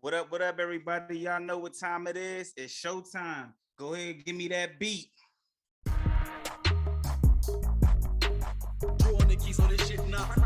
What up, everybody? Y'all know what time it is. It's showtime. Go ahead, give me that beat. Drew on the keys, so this shit not.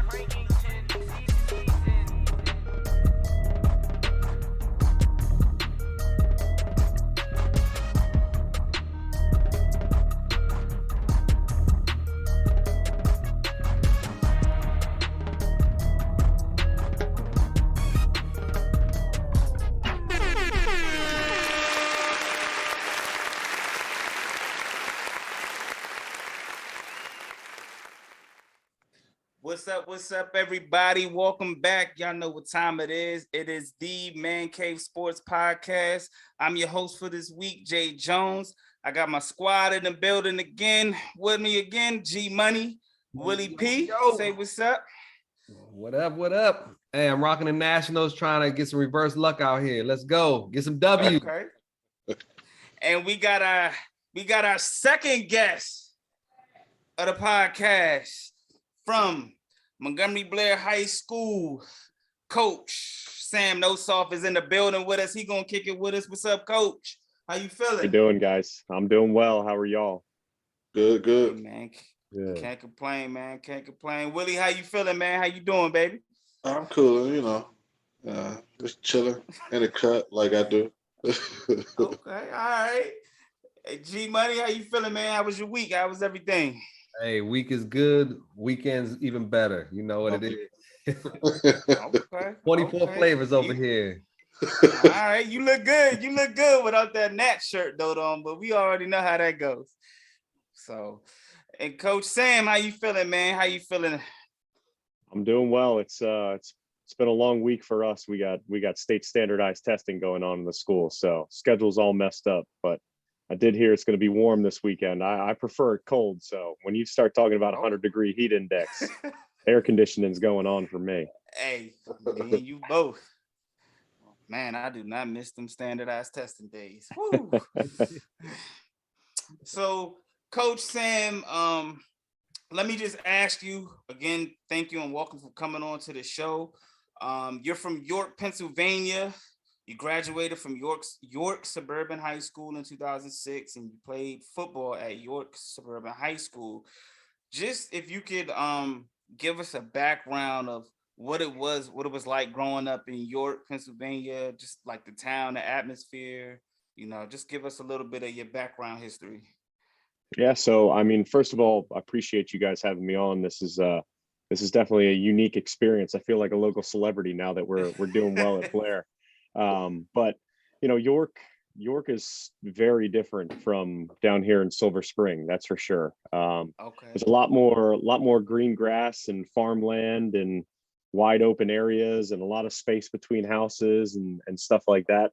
What's up, everybody? Welcome back. Y'all know what time it is. It is the Man Cave Sports Podcast. I'm your host for this week, Jae Jones. I got my squad in the building again. With me again, G Money, Willie B. Say what's up. What up? Hey, I'm rocking the Nationals, trying to get some reverse luck out here. Let's go. Get some W. Okay. And we got our second guest of the podcast from Montgomery Blair High School. Coach Sam Nosoff is in the building with us. He gonna kick it with us. What's up, Coach? How you feeling? How you doing, guys? I'm doing well. How are y'all? Good, man. Good. Can't complain, man. Can't complain. Willie, how you feeling, man? How you doing, baby? I'm cool, just chilling in the cut like I do. Okay, all right. Hey, G Money, how you feeling, man? How was your week? How was everything? Hey, week is good. Weekend's even better. You know what it is. Okay. 24 flavors over here. All right, you look good. You look good without that Nat shirt though on, but we already know how that goes. So, and Coach Sam, how you feeling, man? How you feeling? I'm doing well. It's been a long week for us. We got state standardized testing going on in the school, so schedule's all messed up. But I did hear it's going to be warm this weekend. I prefer it cold. So when you start talking about 100-degree heat index, air conditioning's going on for me. Hey, me and you both. Man, I do not miss them standardized testing days. Woo. So, Coach Sam, let me just ask you again, thank you and welcome for coming on to the show. You're from York, Pennsylvania. You graduated from York Suburban High School in 2006, and you played football at York Suburban High School. Just if you could give us a background of what it was like growing up in York, Pennsylvania, just like the town, the atmosphere, just give us a little bit of your background history. Yeah, so I mean, first of all, I appreciate you guys having me on. This is definitely a unique experience. I feel like a local celebrity now that we're doing well at Blair. But York is very different from down here in Silver Spring, that's for sure. Okay. There's a lot more green grass and farmland and wide open areas and a lot of space between houses and stuff like that.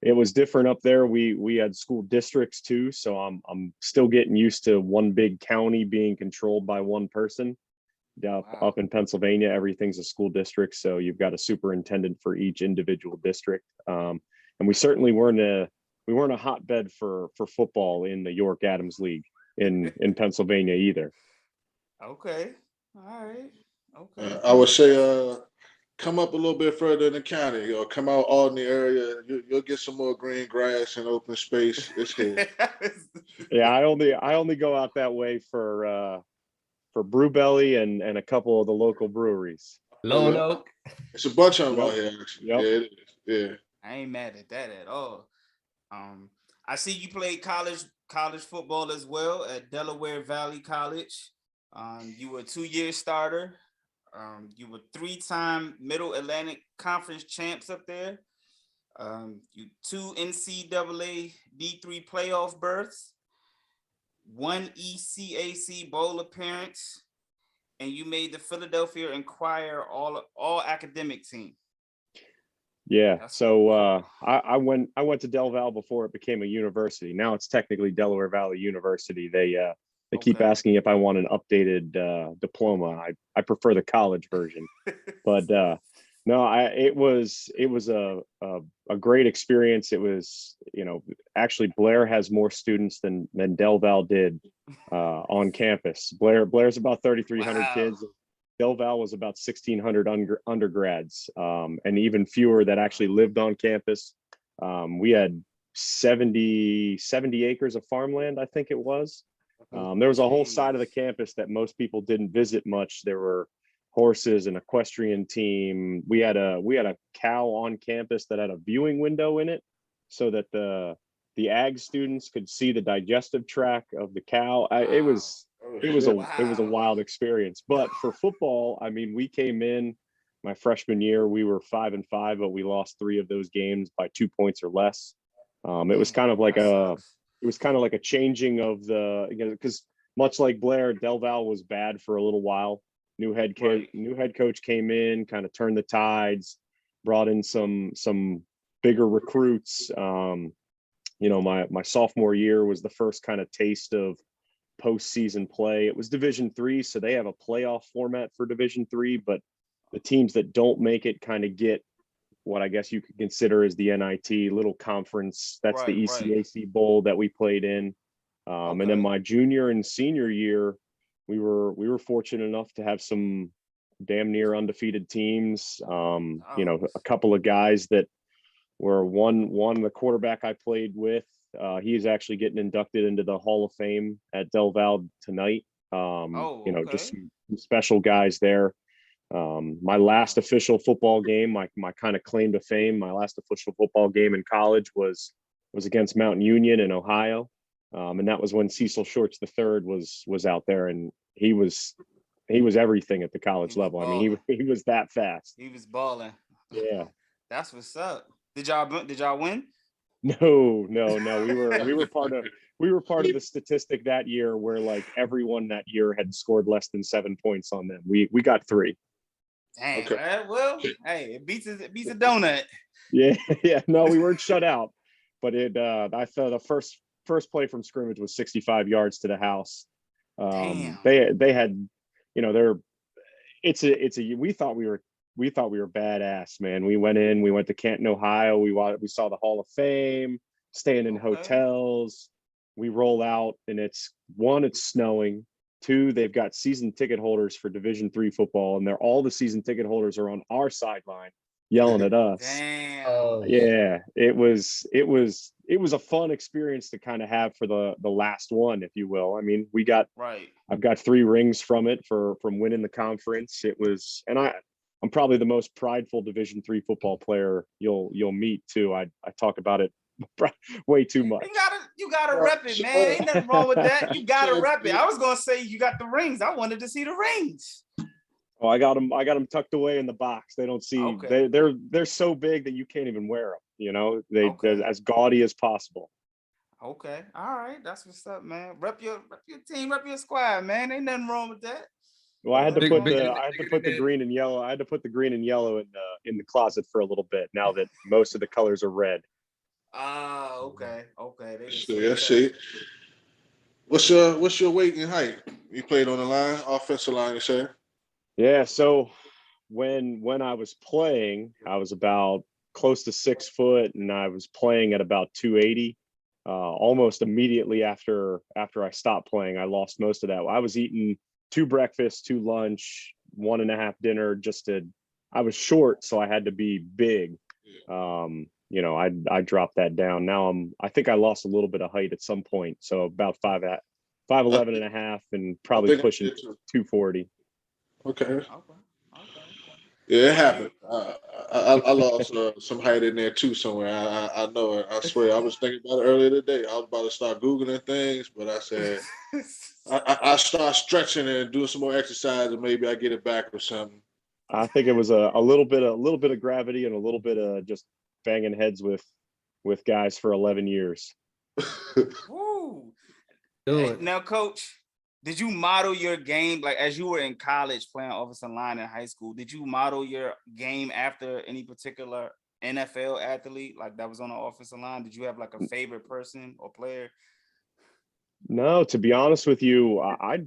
It was different up there. We had school districts too, so I'm still getting used to one big county being controlled by one person. Up in Pennsylvania, everything's a school district, so you've got a superintendent for each individual district. And we certainly weren't a hotbed for football in the York Adams League in Pennsylvania either. Okay, all right, okay. I would say come up a little bit further in the county, or come out all in the area. You'll get some more green grass and open space. It's here. Yeah, I only go out that way for Brew Belly and a couple of the local breweries. Lone Oak. It's a bunch of them out here, actually. Yep. Yeah, it is. Yeah. I ain't mad at that at all. I see you played college football as well at Delaware Valley College. You were a 2-year starter. You were 3-time Middle Atlantic Conference champs up there. You 2 NCAA D3 playoff berths, 1 ECAC bowl appearance, and you made the Philadelphia Inquirer all academic team. Yeah, so I went to Del Val before it became a university. Now it's technically Delaware Valley University. They keep asking if I want an updated diploma. I prefer the college version, but no, it was a great experience. It was, actually Blair has more students than Del Val did on campus. Blair's about 3,300 kids. Del Val was about 1,600 undergrads, and even fewer that actually lived on campus. We had 70 acres of farmland, I think it was. There was a whole side of the campus that most people didn't visit much. There were horses, an equestrian team. We had a cow on campus that had a viewing window in it, so that the ag students could see the digestive tract of the cow. It was a wild experience. But for football, I mean, we came in my freshman year, we were 5-5, but we lost 3 of those games by 2 points or less. It was kind of like a changing of the, because much like Blair, Del Val was bad for a little while. New head coach came in, kind of turned the tides, brought in some bigger recruits. My sophomore year was the first kind of taste of postseason play. It was Division III, so they have a playoff format for Division III, but the teams that don't make it kind of get what I guess you could consider as the NIT little conference. That's the ECAC bowl that we played in. And then my junior and senior year, we were fortunate enough to have some damn near undefeated teams. A couple of guys that were one the quarterback I played with. He's actually getting inducted into the Hall of Fame at Del Val tonight. Just some special guys there. My last official football game, my kind of claim to fame, my last official football game in college was against Mountain Union in Ohio. And that was when Cecil Shorts III was out there, and he was everything at the college level. I mean, he was that fast. He was balling. Yeah. That's what's up. Did y'all win? No. We were part of the statistic that year where like everyone that year had scored less than 7 points on them. We got 3. Dang, man. Well, hey, it beats a donut. Yeah. No, we weren't shut out, but I thought the first play from scrimmage was 65 yards to the house. Damn. They had, we thought we were badass, man. We went to Canton, Ohio. We saw the Hall of Fame, staying in hotels. We roll out, and it's snowing. 2, they've got season ticket holders for Division III football, and all the season ticket holders are on our sideline yelling at us. Damn. Yeah, it was a fun experience to kind of have for the last one, if you will. I mean, I've got 3 rings from winning the conference. It was, and I'm probably the most prideful Division III football player you'll meet too. I talk about it way too much. You gotta rep it, man. Ain't nothing wrong with that. You gotta rep it. I was gonna say you got the rings. I wanted to see the rings. Oh, I got them tucked away in the box. They don't see. Okay. They're so big that you can't even wear them. They're as gaudy as possible. Okay, all right, that's what's up, man. Rep your team, rep your squad, man. Ain't nothing wrong with that. Well, I had to put the green and yellow. I had to put the green and yellow in the closet for a little bit. Now that most of the colors are red. Okay. I see. What's your weight and height? You played on the line, offensive line, you say? Yeah. So when I was playing, I was about close to 6 foot, and I was playing at about 280. Almost immediately after I stopped playing, I lost most of that. I was eating 2 breakfasts, 2 lunch, 1.5 dinner. I was short, so I had to be big. I dropped that down. Now I think I lost a little bit of height at some point. So about 5'11" and a half, and probably pushing 240. Okay. Yeah, it happened. I lost some height in there too somewhere. I know it. I swear. I was thinking about it earlier today. I was about to start Googling things, but I said I start stretching and doing some more exercise, and maybe I get it back or something. I think it was a little bit of gravity and a little bit of just banging heads with guys for 11 years. Woo. Now, Coach, did you model your game, like as you were in college playing offensive line in high school? Did you model your game after any particular NFL athlete like that was on the offensive line? Did you have like a favorite person or player? No, to be honest with you, I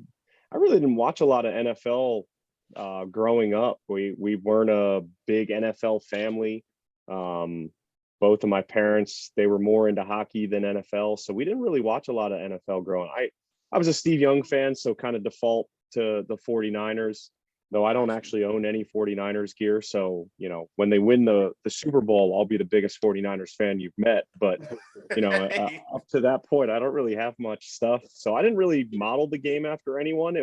really didn't watch a lot of NFL growing up. We weren't a big NFL family. Both of my parents, they were more into hockey than NFL, so we didn't really watch a lot of NFL growing. I was a Steve Young fan, so kind of default to the 49ers. though I don't actually own any 49ers gear. So, when they win the Super Bowl, I'll be the biggest 49ers fan you've met. But, up to that point, I don't really have much stuff. So I didn't really model the game after anyone.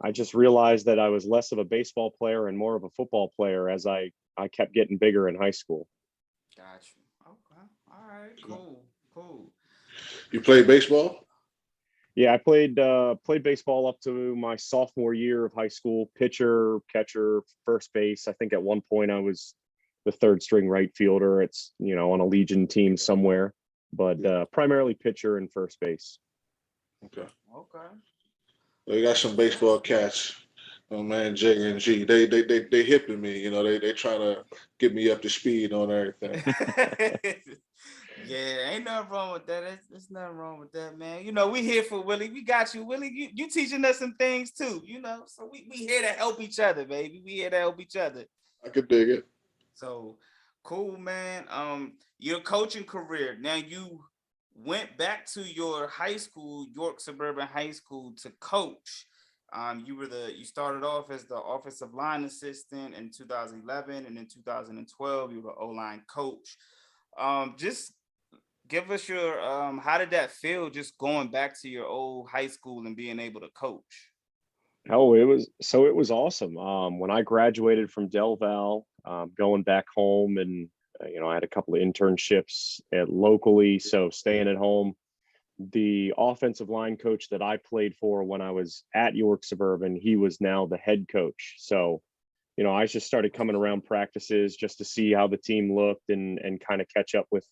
I just realized that I was less of a baseball player and more of a football player as I kept getting bigger in high school. Got you. Okay. All right. Cool. You played baseball? Yeah, I played baseball up to my sophomore year of high school, pitcher, catcher, first base. I think at one point I was the third string right fielder. It's, on a Legion team somewhere, but primarily pitcher and first base. Okay. They got some baseball cats. Oh man, J and G. They hipping me, they trying to get me up to speed on everything. Yeah, ain't nothing wrong with that. There's nothing wrong with that, man. We here for Willie. We got you, Willie. You teaching us some things too, So we here to help each other, baby. We here to help each other. I could dig it. So cool, man. Your coaching career. Now you went back to your high school, York Suburban High School, to coach. You started off as the offensive line assistant in 2011, and in 2012 you were the O-line coach. Just give us your how did that feel, just going back to your old high school and being able to coach? Oh, it was awesome. When I graduated from Del Val, going back home, and I had a couple of internships locally, so staying at home. The offensive line coach that I played for when I was at York Suburban, he was now the head coach. So, I just started coming around practices just to see how the team looked and kind of catch up with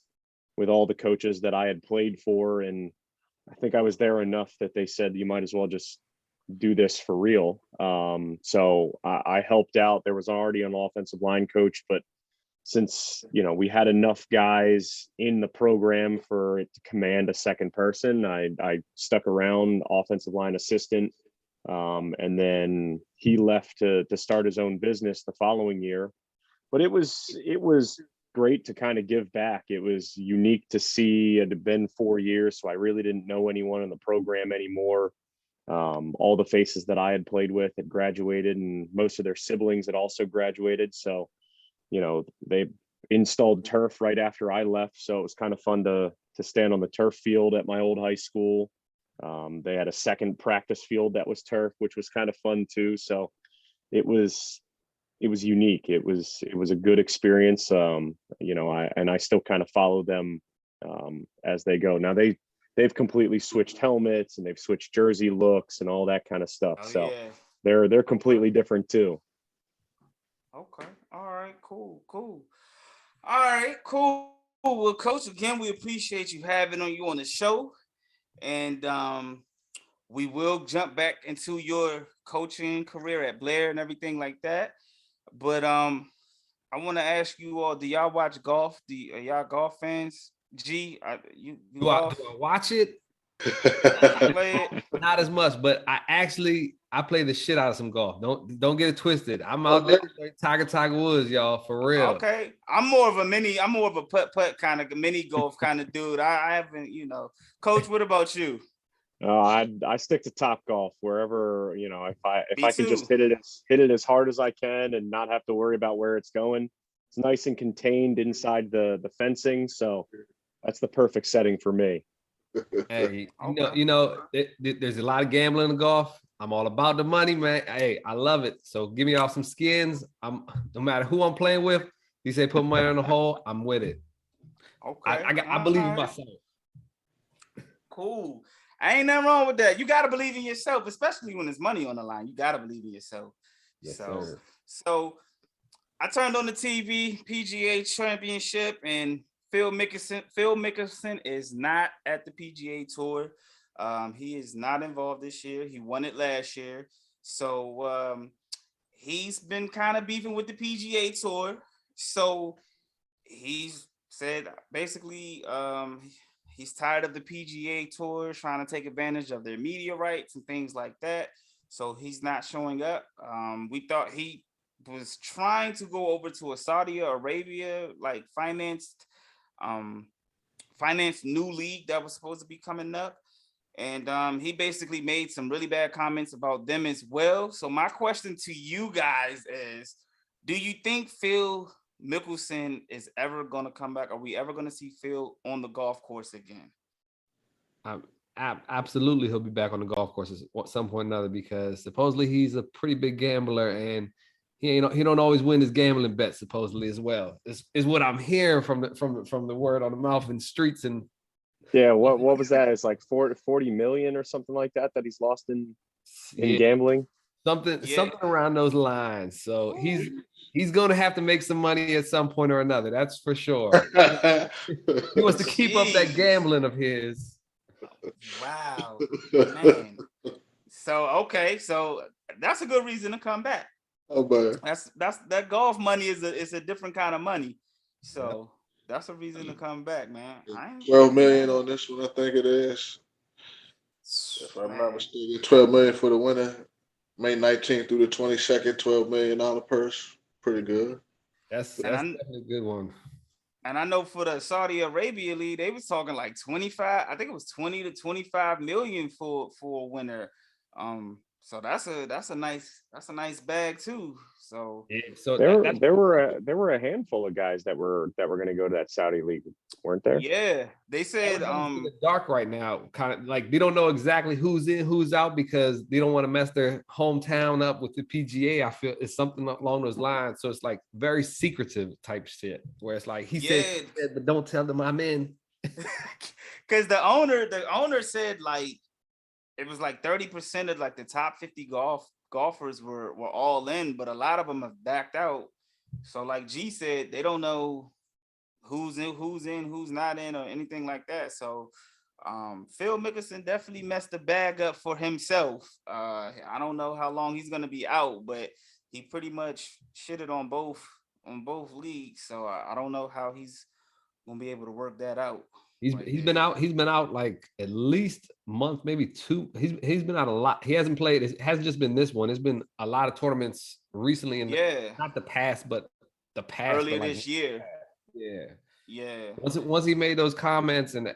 all the coaches that I had played for. And I think I was there enough that they said, you might as well just do this for real. So I helped out. There was already an offensive line coach, but since, we had enough guys in the program for it to command a second person, I stuck around, offensive line assistant. And then he left to start his own business the following year. But it was great to kind of give back. It was unique to see. It had been 4 years, so I really didn't know anyone in the program anymore. All the faces that I had played with had graduated, and most of their siblings had also graduated. So, they installed turf right after I left. So it was kind of fun to stand on the turf field at my old high school. They had a second practice field that was turf, which was kind of fun too. So it was unique. It was a good experience. I still kind of follow them as they go. Now they've completely switched helmets, and they've switched jersey looks and all that kind of stuff. Yeah. They're completely different too. Okay. All right. Cool. All right. Cool. Well, Coach, again, we appreciate you having you on the show, and we will jump back into your coaching career at Blair and everything like that. But I want to ask you all: do y'all watch golf? Are y'all golf fans? G, you Do I watch it? play it? Not as much, but I play the shit out of some golf. Don't get it twisted. I'm out there Tiger Woods, y'all, for real. Okay. I'm more of a putt kind of mini golf kind of dude. I haven't, Coach, what about you? I stick to Top Golf wherever, if I can just hit it as hard as I can and not have to worry about where it's going. It's nice and contained inside the fencing, so that's the perfect setting for me. Hey, there's a lot of gambling in golf. I'm all about the money, man. Hey, I love it. So give me off some skins. No matter who I'm playing with. You say put money on the hole, I'm with it. Okay. I believe in myself. Cool. I ain't nothing wrong with that. You gotta believe in yourself, especially when there's money on the line. You gotta believe in yourself. Yes, so I turned on the TV, PGA Championship, and Phil Mickelson is not at the PGA Tour. He is not involved this year. He won it last year. So he's been kind of beefing with the PGA Tour. So he's said basically he's tired of the PGA Tour trying to take advantage of their media rights and things like that. So he's not showing up. We thought he was trying to go over to a Saudi Arabia, like financed new league that was supposed to be coming up. and he basically made some really bad comments about them as well. So my question to you guys is, do you think Phil Mickelson is ever going to come back? Are we ever going to see Phil on the golf course again? Absolutely, he'll be back on the golf course at some point or another, because supposedly he's a pretty big gambler, and he don't always win his gambling bets supposedly as well. Is what I'm hearing from the word on the mouth in the streets. And yeah, what was that? It's like 40 million or something like that he's lost in gambling. Something around those lines. So he's going to have to make some money at some point or another. That's for sure. He wants to keep up that gambling of his. Wow, man. So that's a good reason to come back. Oh, but that's that golf money is a different kind of money. So that's a reason to come back, man. 12 million on this one, I think it is. If I'm not mistaken, 12 million for the winner. May 19th through the 22nd, $12 million purse. Pretty good. That's definitely a good one. And I know for the Saudi Arabia League, they was talking like 25. I think it was 20 to 25 million for a winner. So that's a nice bag too. So there were a handful of guys that were going to go to that Saudi league, weren't there? Yeah, they said in the dark right now, kind of like they don't know exactly who's in, who's out, because they don't want to mess their hometown up with the PGA. I feel it's something along those lines. So it's like very secretive type shit, where it's like he said, but don't tell them I'm in. Because the owner said like it was like 30% of like the top 50 golfers were all in, but a lot of them have backed out. So like G said, they don't know who's in, who's not in, or anything like that. So Phil Mickelson definitely messed the bag up for himself. I don't know how long he's gonna be out, but he pretty much shitted on both leagues. So I don't know how he's gonna be able to work that out. He's been out like at least a month, maybe two. He's been out a lot. He hasn't played. It hasn't just been this one. It's been a lot of tournaments recently, not the past, but the past earlier this year. Yeah. Once he made those comments, and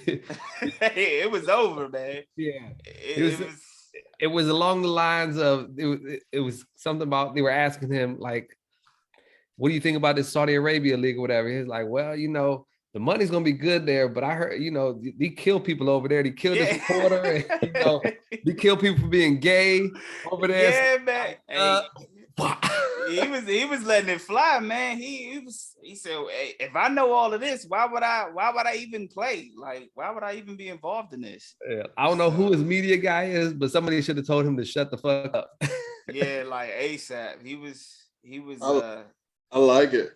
it was over, man. Yeah, it was along the lines of it was something about, they were asking him like, what do you think about this Saudi Arabia league or whatever? He's like, well, the money's gonna be good there, but I heard, they kill people over there. They killed this reporter, and, they kill people for being gay over there. Yeah, man. He was letting it fly, man. He said, hey, if I know all of this, why would I even play? Like, why would I even be involved in this? Yeah, I don't know who his media guy is, but somebody should have told him to shut the fuck up. Yeah, like ASAP. He was. I like it.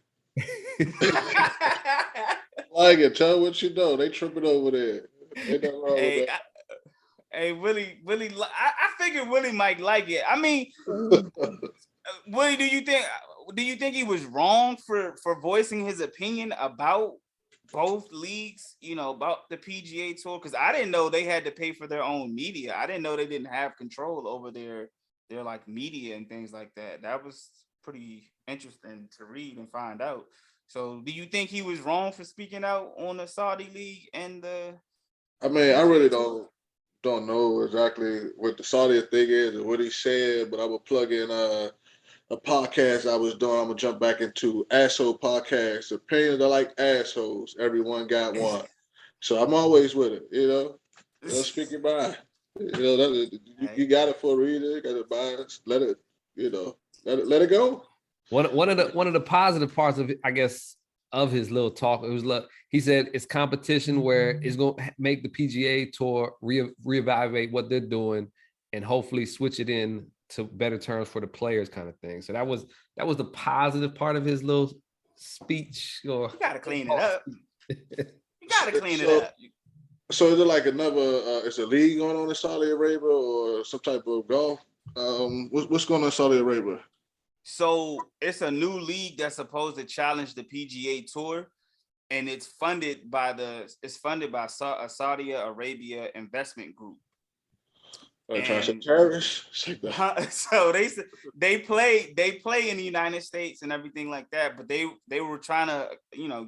Like it. Tell what you know. They tripping over there. Ain't nothing wrong with that. Hey, Willie, I figured Willie might like it. I mean, Willie, do you think he was wrong for voicing his opinion about both leagues, about the PGA Tour? Because I didn't know they had to pay for their own media. I didn't know they didn't have control over their like media and things like that. That was pretty interesting to read and find out. So do you think he was wrong for speaking out on the Saudi league and the? I mean, I really don't know exactly what the Saudi thing is or what he said, but I would plug in a podcast I was doing. I'm gonna jump back into asshole podcasts. Opinions are like assholes. Everyone got one. So I'm always with it, Don't speak your mind. You got it for a reason. You got to buy it. Let it, let it go. One of the positive parts of, I guess, of his little talk, it was he said it's competition where it's going to make the PGA Tour reevaluate what they're doing and hopefully switch it in to better terms for the players, kind of thing. So that was the positive part of his little speech. You gotta clean it up. You gotta clean it up. So is it like another? Is a league going on in Saudi Arabia or some type of golf? What's going on in Saudi Arabia? So it's a new league that's supposed to challenge the PGA Tour, and it's funded by a Saudi Arabia investment group. Trying to say terrorists. So they play in the United States and everything like that, but they were trying to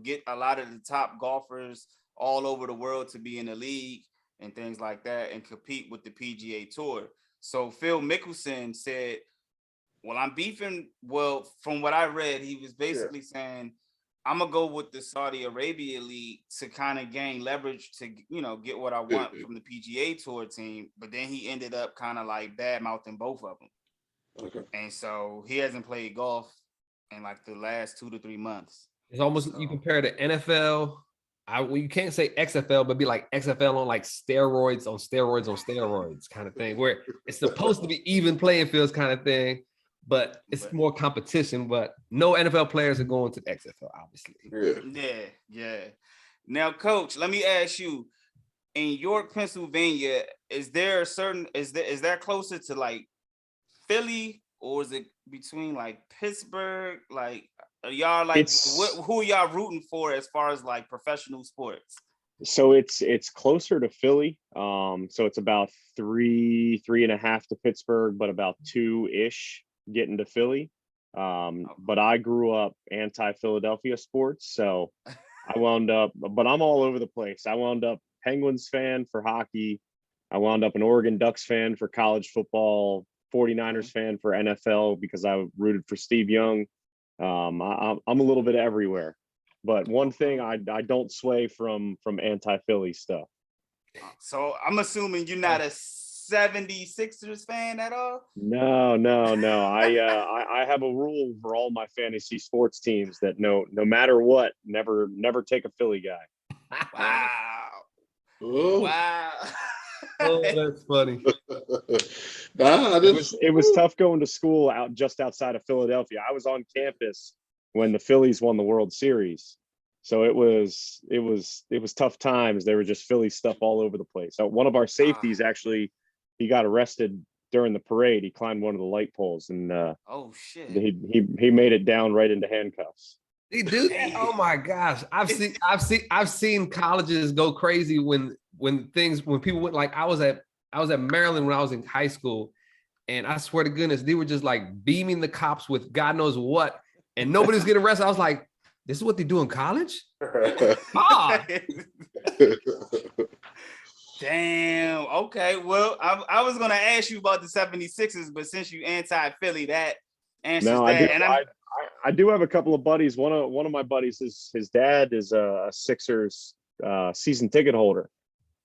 get a lot of the top golfers all over the world to be in the league, and things like that and compete with the PGA Tour. So Phil Mickelson said, well, I'm beefing. Well, from what I read, he was basically saying, I'm gonna go with the Saudi Arabia League to kind of gain leverage to, get what I want from the PGA Tour team. But then he ended up kind of like bad mouthing both of them. Okay. And so he hasn't played golf in like the last 2 to 3 months. It's almost, you compare the NFL. You can't say XFL, but be like XFL on like steroids kind of thing, where it's supposed to be even playing fields kind of thing. But it's more competition, but no NFL players are going to the XFL, obviously. Yeah. Now, Coach, let me ask you, in York, Pennsylvania, is that closer to like Philly, or is it between like Pittsburgh? Like, are y'all like, who are y'all rooting for as far as like professional sports? So it's closer to Philly. So it's about 3.5 to Pittsburgh, but about 2-ish getting to Philly. But I grew up anti-Philadelphia sports, so I wound up, but I'm all over the place. I wound up Penguins fan for hockey. I wound up an Oregon Ducks fan for college football, 49ers fan for NFL because I rooted for Steve Young. I'm a little bit everywhere, but one thing I don't sway from anti-Philly stuff. So I'm assuming you're not a 76ers fan at all? No. I have a rule for all my fantasy sports teams that no matter what, never take a Philly guy. Wow. Oh, that's funny. It was tough going to school just outside of Philadelphia. I was on campus when the Phillies won the World Series. So it was tough times. There were just Philly stuff all over the place. So one of our safeties actually, he got arrested during the parade. He climbed one of the light poles and oh shit. He made it down right into handcuffs. They do that? Oh my gosh. I've seen colleges go crazy when people went, like I was at Maryland when I was in high school, and I swear to goodness, they were just like beaming the cops with God knows what, and nobody's getting arrested. I was like, this is what they do in college? Damn. Okay. Well, I was gonna ask you about the 76ers, but since you anti-Philly, that answers that. I do have a couple of buddies. One of my buddies, his dad is a Sixers season ticket holder.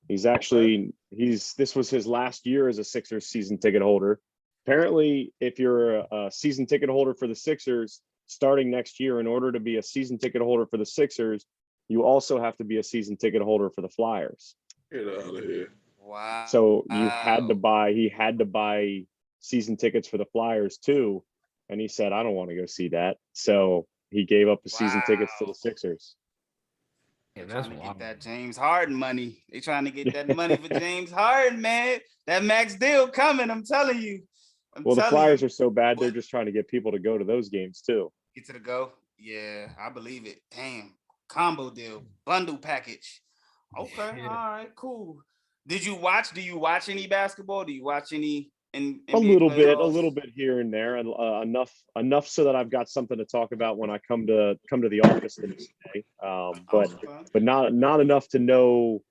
He's actually this was his last year as a Sixers season ticket holder. Apparently, if you're a season ticket holder for the Sixers starting next year, in order to be a season ticket holder for the Sixers, you also have to be a season ticket holder for the Flyers. Get out of here. Wow. So he had to buy season tickets for the Flyers too. And he said, I don't want to go see that. So he gave up the season tickets to the Sixers. They're trying to get that James Harden money. They trying to get that money for James Harden, man. That max deal coming, I'm telling you. The Flyers are so bad, they're just trying to get people to go to those games too. Get to the go? Yeah, I believe it. Damn. Combo deal, bundle package. Okay, all right, cool. Do you watch any basketball? Do you watch any NBA a little bit here and there, and enough so that I've got something to talk about when I come to the office the next day. But not enough to know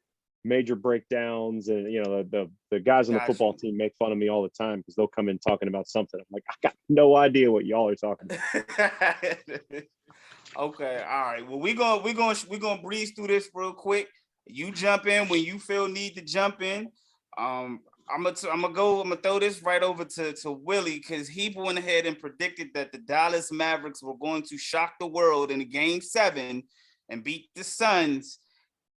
major breakdowns, and the guys on the football team make fun of me all the time because they'll come in talking about something. I'm like, I got no idea what y'all are talking about. Okay, all right. Well, we're gonna breeze through this real quick. You jump in when you feel need to jump in. I'm gonna throw this right over to Willie, because he went ahead and predicted that the Dallas Mavericks were going to shock the world in Game 7 and beat the Suns,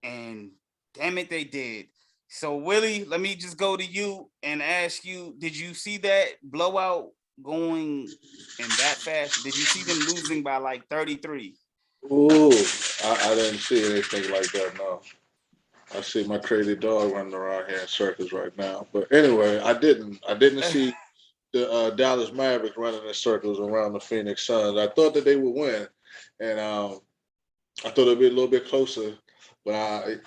and damn it, they did. So Willie, let me just go to you and ask you: did you see that blowout going in that fast? Did you see them losing by like 33? Ooh, I didn't see anything like that. No. I see my crazy dog running around here in circles right now. But anyway, I didn't see the Dallas Mavericks running in circles around the Phoenix Suns. I thought that they would win, and I thought it'd be a little bit closer. But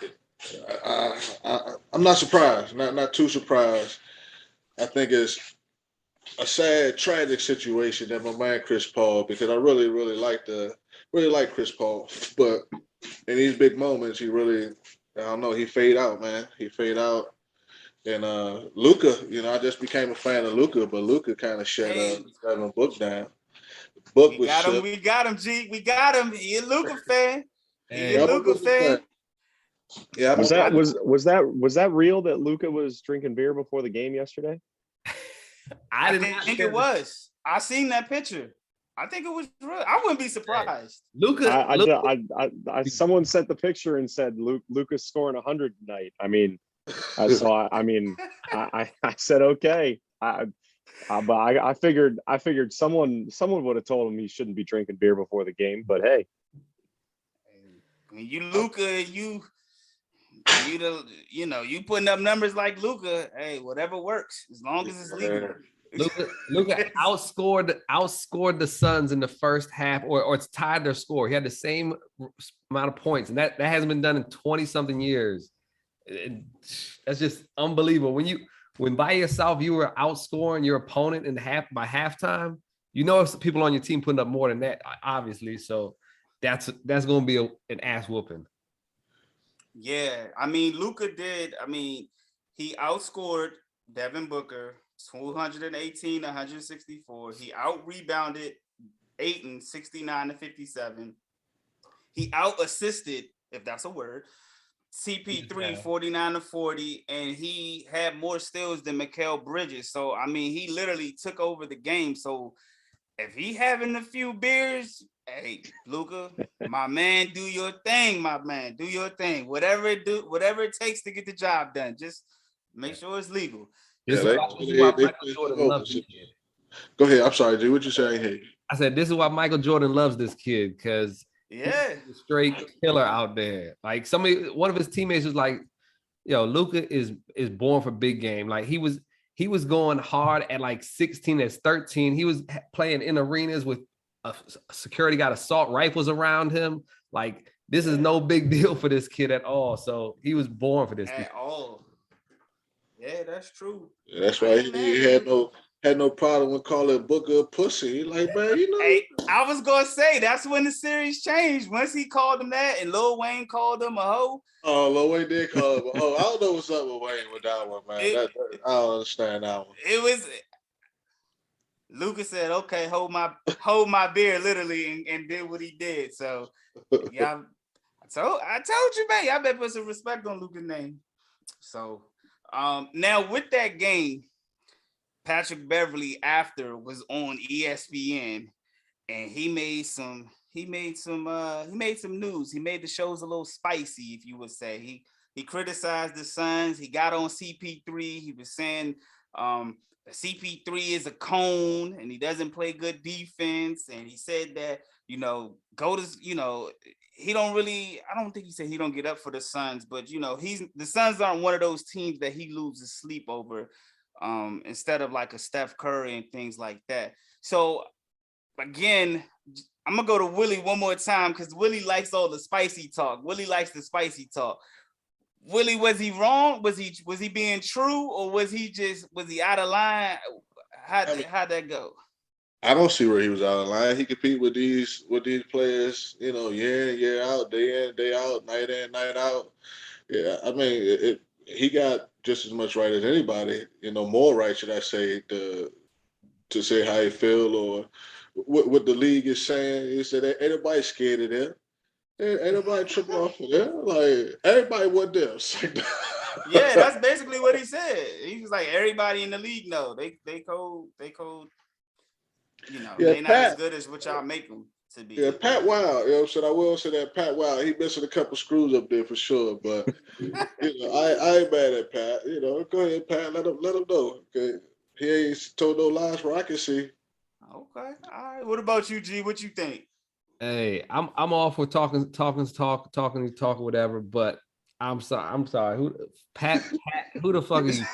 I'm not surprised. Not too surprised. I think it's a sad, tragic situation that my man Chris Paul, because I really like Chris Paul, but in these big moments, he really I don't know. He fade out, man. He fade out. And Luka, I just became a fan of Luka, but Luka kind of shut a book down. Book we got him. We got him, G. We got him. He a Luka fan. He a Luka fan. Yeah. Was that real that Luka was drinking beer before the game yesterday? I didn't think it was. I seen that picture. I think it was real. I wouldn't be surprised. Luka. Someone sent the picture and said Luka's scoring 100 tonight. I mean, I saw. I mean, I said okay. But I figured someone would have told him he shouldn't be drinking beer before the game. But hey, when you Luka, you putting up numbers like Luka. Hey, whatever works as long as it's legal. Luka outscored the Suns in the first half, or it's tied their score. He had the same amount of points, and that hasn't been done in 20-something years. That's just unbelievable. When by yourself you were outscoring your opponent by halftime, if people on your team putting up more than that, obviously. So that's going to be an ass whooping. Yeah, I mean, Luka did. I mean, he outscored Devin Booker 218 to 164. He out-rebounded Ayton 69 to 57. He out-assisted, if that's a word, CP3 49 to 40, and he had more steals than Mikal Bridges. So, I mean, he literally took over the game. So, if he having a few beers, hey, Luka, my man, do your thing, my man. Do your thing. Whatever it takes to get the job done. Just make sure it's legal. This is why Michael Jordan loves this kid. Go ahead. I'm sorry, dude. What you saying? Hey, I said this is why Michael Jordan loves this kid, because he's a straight killer out there. Like one of his teammates was like, Luka is born for big game. Like he was going hard at like 16, as 13. He was playing in arenas with a security got assault rifles around him. Like this is no big deal for this kid at all. So he was born for this at all. Yeah, that's true. Yeah, that's why he had no problem with calling Booker a pussy. Like, man, Hey, I was gonna say that's when the series changed. Once he called him that, and Lil Wayne called him a hoe. Oh, Lil Wayne did call him a hoe. I don't know what's up with Wayne with that one, man. I don't understand that one. It was Lucas said, "Okay, hold my beer," literally, and did what he did. So, yeah, I told you, man. I better put some respect on Luka's name. So. Now with that game, Patrick Beverley after was on ESPN, and he made some news. He made the shows a little spicy, if you would say. He criticized the Suns. He got on CP3. He was saying CP3 is a cone and he doesn't play good defense. And he said that, he don't really, I don't think he said he don't get up for the Suns, but the Suns aren't one of those teams that he loses sleep over, instead of like a Steph Curry and things like that. So again, I'm gonna go to Willie one more time because Willie likes all the spicy talk. Willie likes the spicy talk. Willie, was he wrong? Was he being true, or was he out of line? How'd that go? I don't see where he was out of line. He compete with these players, year in, year out, day in, day out, night in, night out. Yeah, I mean, he got just as much right as anybody, more right, should I say, to say how he feel or what the league is saying. He said, ain't nobody scared of them. Ain't nobody tripping off of them. Like, everybody want them. Yeah, that's basically what he said. He was like, everybody in the league know. They cold. They're not as good as what y'all make them to be. Yeah, Pat Wild. I will say that Pat Wild, he missing a couple screws up there for sure. But I ain't mad at Pat. Go ahead, Pat. Let him know. Okay, he ain't told no lies where I can see. Okay, all right. What about you, G? What you think? Hey, I'm all for talking, whatever. But I'm sorry. Who the fuck are you?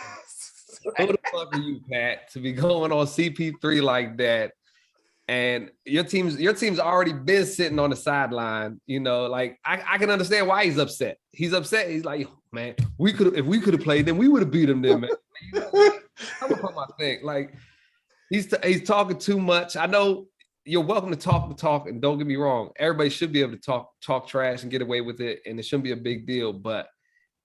Who the fuck are you, Pat, to be going on CP3 like that? And your team's already been sitting on the sideline. Like I can understand why he's upset. He's upset. He's like, man, if we could have played them, we would have beat them then, man. I'm gonna put my thing. Like he's talking too much. I know you're welcome to talk, and don't get me wrong. Everybody should be able to talk trash and get away with it, and it shouldn't be a big deal. But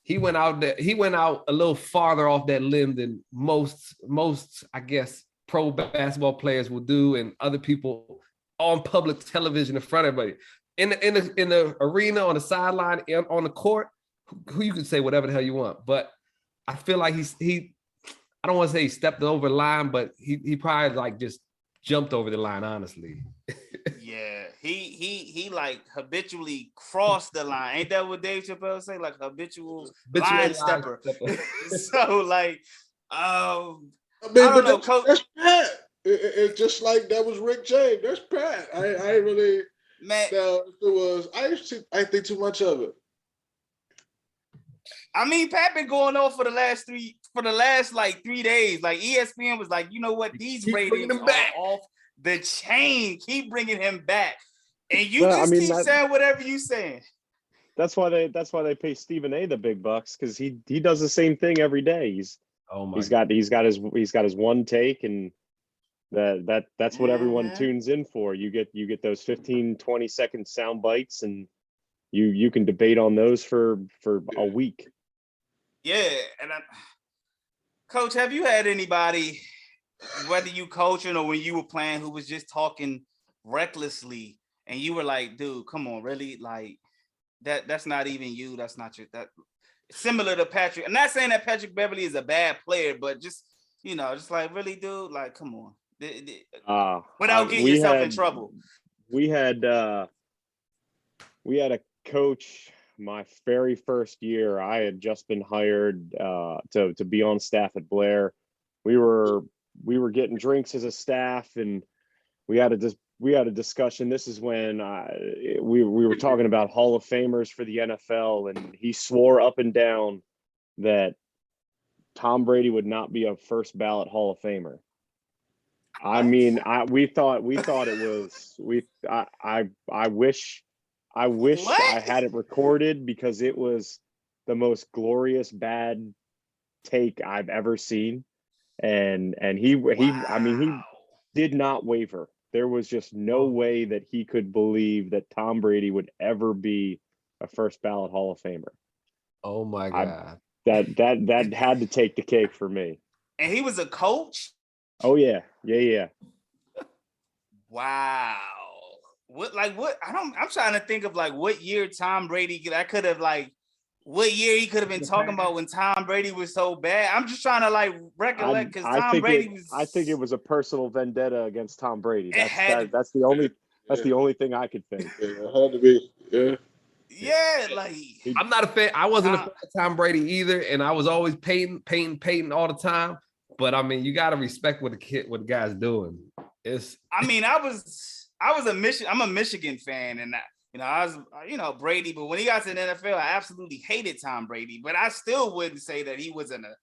he went out there. He went out a little farther off that limb than most, I guess, pro basketball players will do, and other people on public television in front of everybody. In the arena, on the sideline, on the court, who you can say whatever the hell you want. But I feel like he I don't want to say he stepped over the line, but he probably like just jumped over the line, honestly. Yeah, he like habitually crossed the line. Ain't that what Dave Chappelle say? Like habitual line stepper. So like, I don't know, Coach. That's Pat. It's just like that was Rick James. That's Pat. I ain't really. Man, I think too much of it. I mean, Pat been going off for the last 3 days. Like ESPN was like, you know what? These ratings are off the chain. Keep bringing him back, and you keep saying whatever you saying. That's why they pay Stephen A. the big bucks, because he does the same thing every day. He's got his one take, and that's what everyone tunes in for. You get those 15-20 second sound bites, and you can debate on those for a week. Yeah, and Coach, have you had anybody, whether you coaching or when you were playing, who was just talking recklessly, and you were like, dude, come on, really? Like that's not even you. That's not your that similar to Patrick. I'm not saying that Patrick Beverly is a bad player, but just just like, really, dude, like, come on. Without getting yourself in trouble. We had a coach my very first year. I had just been hired to be on staff at Blair. We were getting drinks as a staff, and we had a discussion. This is when we were talking about Hall of Famers for the NFL, and he swore up and down that Tom Brady would not be a first ballot Hall of Famer. I mean, we thought it was. I wish I had it recorded, because it was the most glorious bad take I've ever seen, and he I mean, he did not waver. There was just no way that he could believe that Tom Brady would ever be a first ballot Hall of Famer. Oh my God, that had to take the cake for me. And he was a coach. Oh yeah. Wow. I'm trying to think of like what year Tom Brady what year he could have been talking about when Tom Brady was so bad. I'm just trying to like recollect, because Tom Brady was. I think it was a personal vendetta against Tom Brady. That's the only thing I could think. It had to be. Yeah. Yeah, like I'm not a fan. I wasn't a fan of Tom Brady either, and I was always Peyton all the time. But I mean, you got to respect what the guy's doing. I'm a Michigan fan, and I was Brady, but when he got to the NFL, I absolutely hated Tom Brady. But I still wouldn't say that he wasn't a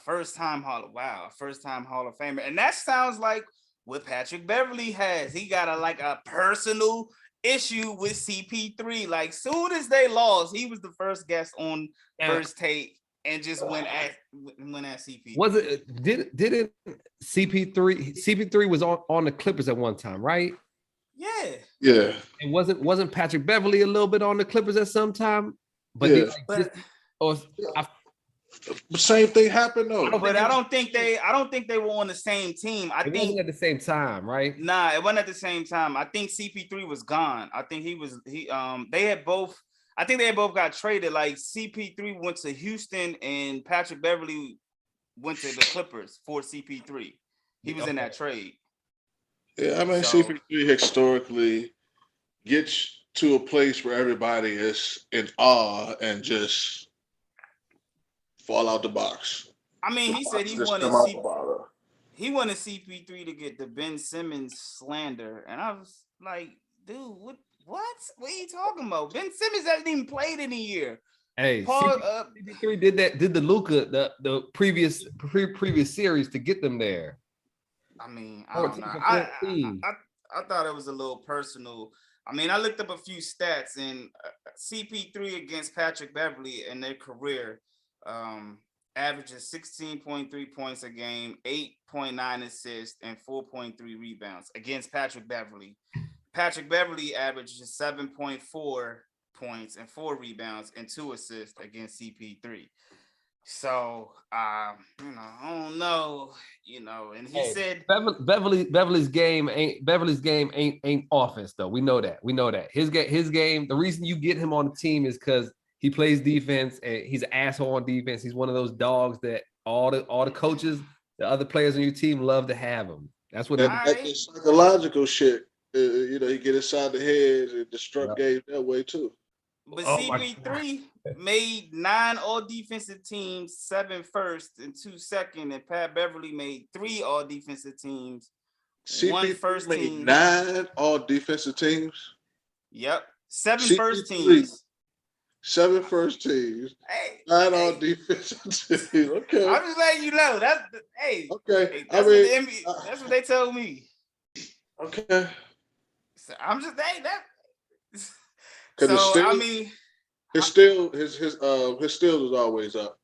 first-time Hall of Famer. And that sounds like what Patrick Beverly has. He got a personal issue with CP3. Like, soon as they lost, he was the first guest on First Take. And just went at CP3. Was it? Did it? CP3 was on the Clippers at one time, right? Yeah. And wasn't Patrick Beverly a little bit on the Clippers at some time? But the same thing happened though. I don't think they were on the same team. It wasn't at the same time, right? Nah, it wasn't at the same time. I think CP3 was gone. I think they had both. I think they both got traded. Like CP3 went to Houston and Patrick Beverly went to the Clippers for CP3. He was in that trade. Yeah, I mean, CP3 historically gets to a place where everybody is in awe and just fall out the box. I mean, he said he wanted CP3 to get the Ben Simmons slander, and I was like, dude, what? What are you talking about? Ben Simmons hasn't even played in a year. Hey, CP3 did the Luka the previous series to get them there. I mean, I don't know. I thought it was a little personal. I mean, I looked up a few stats, and CP3 against Patrick Beverly in their career averages 16.3 points a game, 8.9 assists, and 4.3 rebounds against Patrick Beverly. Patrick Beverly averages 7.4 points and 4 rebounds and 2 assists against CP3. So, I don't know, and he said Beverly's game ain't offense though. We know that. His game, the reason you get him on the team is because he plays defense and he's an asshole on defense. He's one of those dogs that all the coaches, the other players on your team love to have him. That's what that's psychological shit. He get inside the head and destruct games that way too. But CP3 made 9 all defensive teams, 7 first and 2 second, and Pat Beverly made 3 all defensive teams, 1 first team. 9 all defensive teams. Yep, 7 first teams. 7 first teams. Hey, 9 all defensive teams. Okay, I'm just letting you know that's okay. That's what they told me. Okay, so I'm just that. So his steals is always up.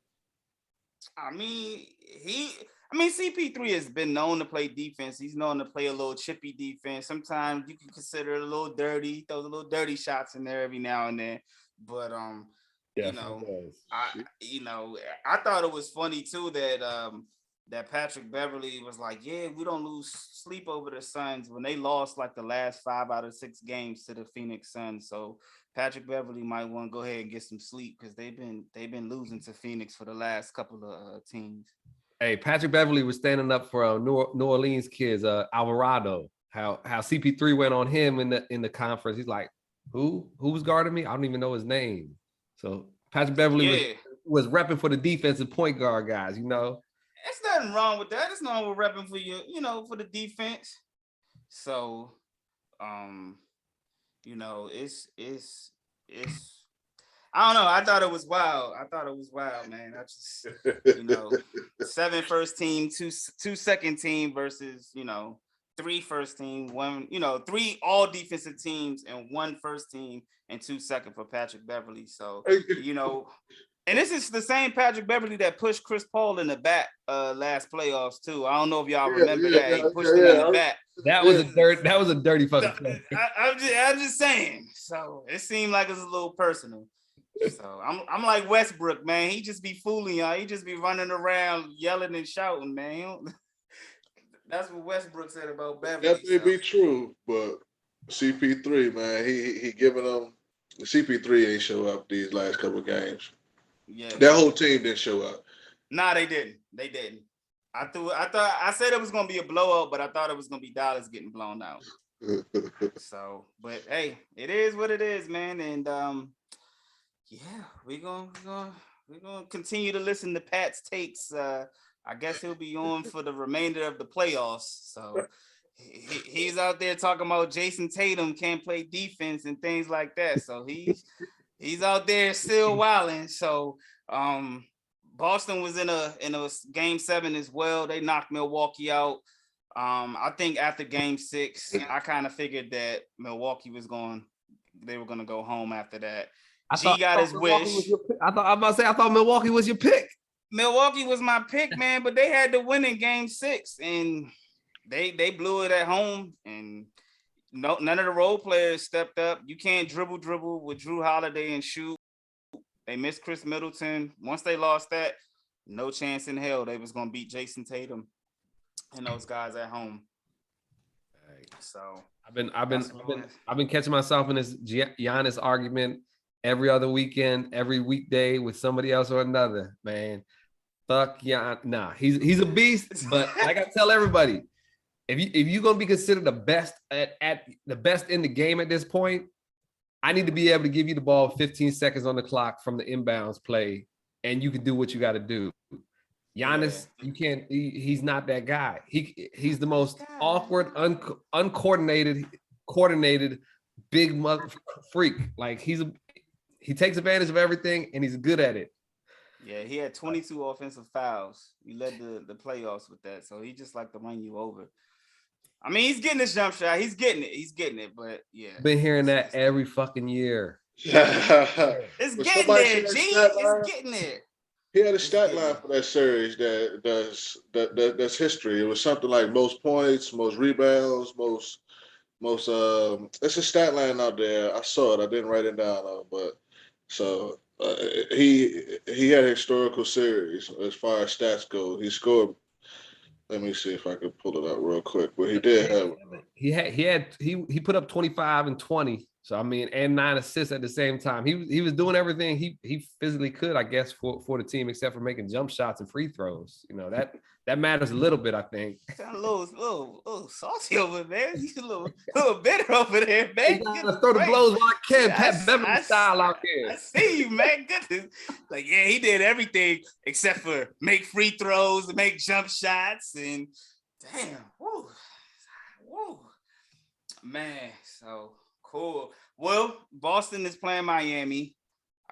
CP3 has been known to play defense. He's known to play a little chippy defense. Sometimes you can consider it a little dirty. He throws a little dirty shots in there every now and then. But I thought it was funny too that Patrick Beverly was like, yeah, we don't lose sleep over the Suns when they lost like the last 5 out of 6 games to the Phoenix Suns. So Patrick Beverly might want to go ahead and get some sleep because they've been losing to Phoenix for the last couple of teams. Hey, Patrick Beverly was standing up for New Orleans kids, Alvarado. How CP3 went on him in the conference. He's like, who was guarding me? I don't even know his name. So Patrick Beverly was repping for the defensive point guard guys. There's nothing wrong with that. There's nothing wrong with repping for you, for the defense. So, it's I don't know. I thought it was wild. Man. I just, 7 first team, 2 second team versus, 3 first team, 1, 3 all defensive teams and 1 first team and 2 second for Patrick Beverly. So, and this is the same Patrick Beverly that pushed Chris Paul in the back last playoffs too. I don't know if y'all remember that. He pushed him in the back. That was a dirty fucking play. I'm just saying. So it seemed like it was a little personal. So I'm like Westbrook, man. He just be fooling y'all. He just be running around yelling and shouting, man. That's what Westbrook said about Beverly. That may be true, but CP3, man, he giving them. CP3 ain't show up these last couple of games. Yeah, that whole team didn't show up. Nah, they didn't. I said it was gonna be a blowout, but I thought it was gonna be Dallas getting blown out. So, but hey, it is what it is, man. And we're gonna continue to listen to Pat's takes. I guess he'll be on for the remainder of the playoffs. So he's out there talking about Jason Tatum can't play defense and things like that. So he's out there still wilding. So Boston was in a game 7 as well. They knocked Milwaukee out. I think after game 6, I kind of figured that Milwaukee they were gonna go home after that. G got his wish. I thought Milwaukee was your pick. Milwaukee was my pick, man, but they had to win in game 6 and they blew it at home, and none of the role players stepped up. You can't dribble with Drew Holiday and shoot. They missed Chris Middleton. Once they lost that, no chance in hell they was gonna beat Jason Tatum and those guys at home. So I've been catching myself in this Giannis argument every other weekend, every weekday with somebody else or another. Man, fuck Giannis. Nah, he's a beast. But like I tell everybody, if you're gonna be considered the best at the best in the game at this point, I need to be able to give you the ball 15 seconds on the clock from the inbounds play, and you can do what you got to do. Giannis, you can't. He's not that guy. He's the most awkward, uncoordinated, big mother freak. Like he takes advantage of everything, and he's good at it. Yeah, he had 22 offensive fouls. He led the playoffs with that, so he just like to run you over. I mean, he's getting his jump shot. He's getting it. But yeah, been hearing that every fucking year. It's getting there, G. It's getting there. He had a stat line for that series that's history. It was something like most points, most rebounds, most it's a stat line out there. I saw it. I didn't write it down though, but so he had a historical series as far as stats go. He scored. Let me see if I can pull it up real quick. But he did have. He put up 25 and 20. So I mean, and 9 assists at the same time. He was doing everything he physically could, I guess, for the team, except for making jump shots and free throws. You know, that matters a little bit, I think. Sound a little salty over there. He's a little bitter over there, man. Throw the blows while I can. Pat Beverly style out there. I see you, man. Goodness. Like, yeah, he did everything except for make free throws, make jump shots, and damn, woo, man. So cool. Well, Boston is playing Miami.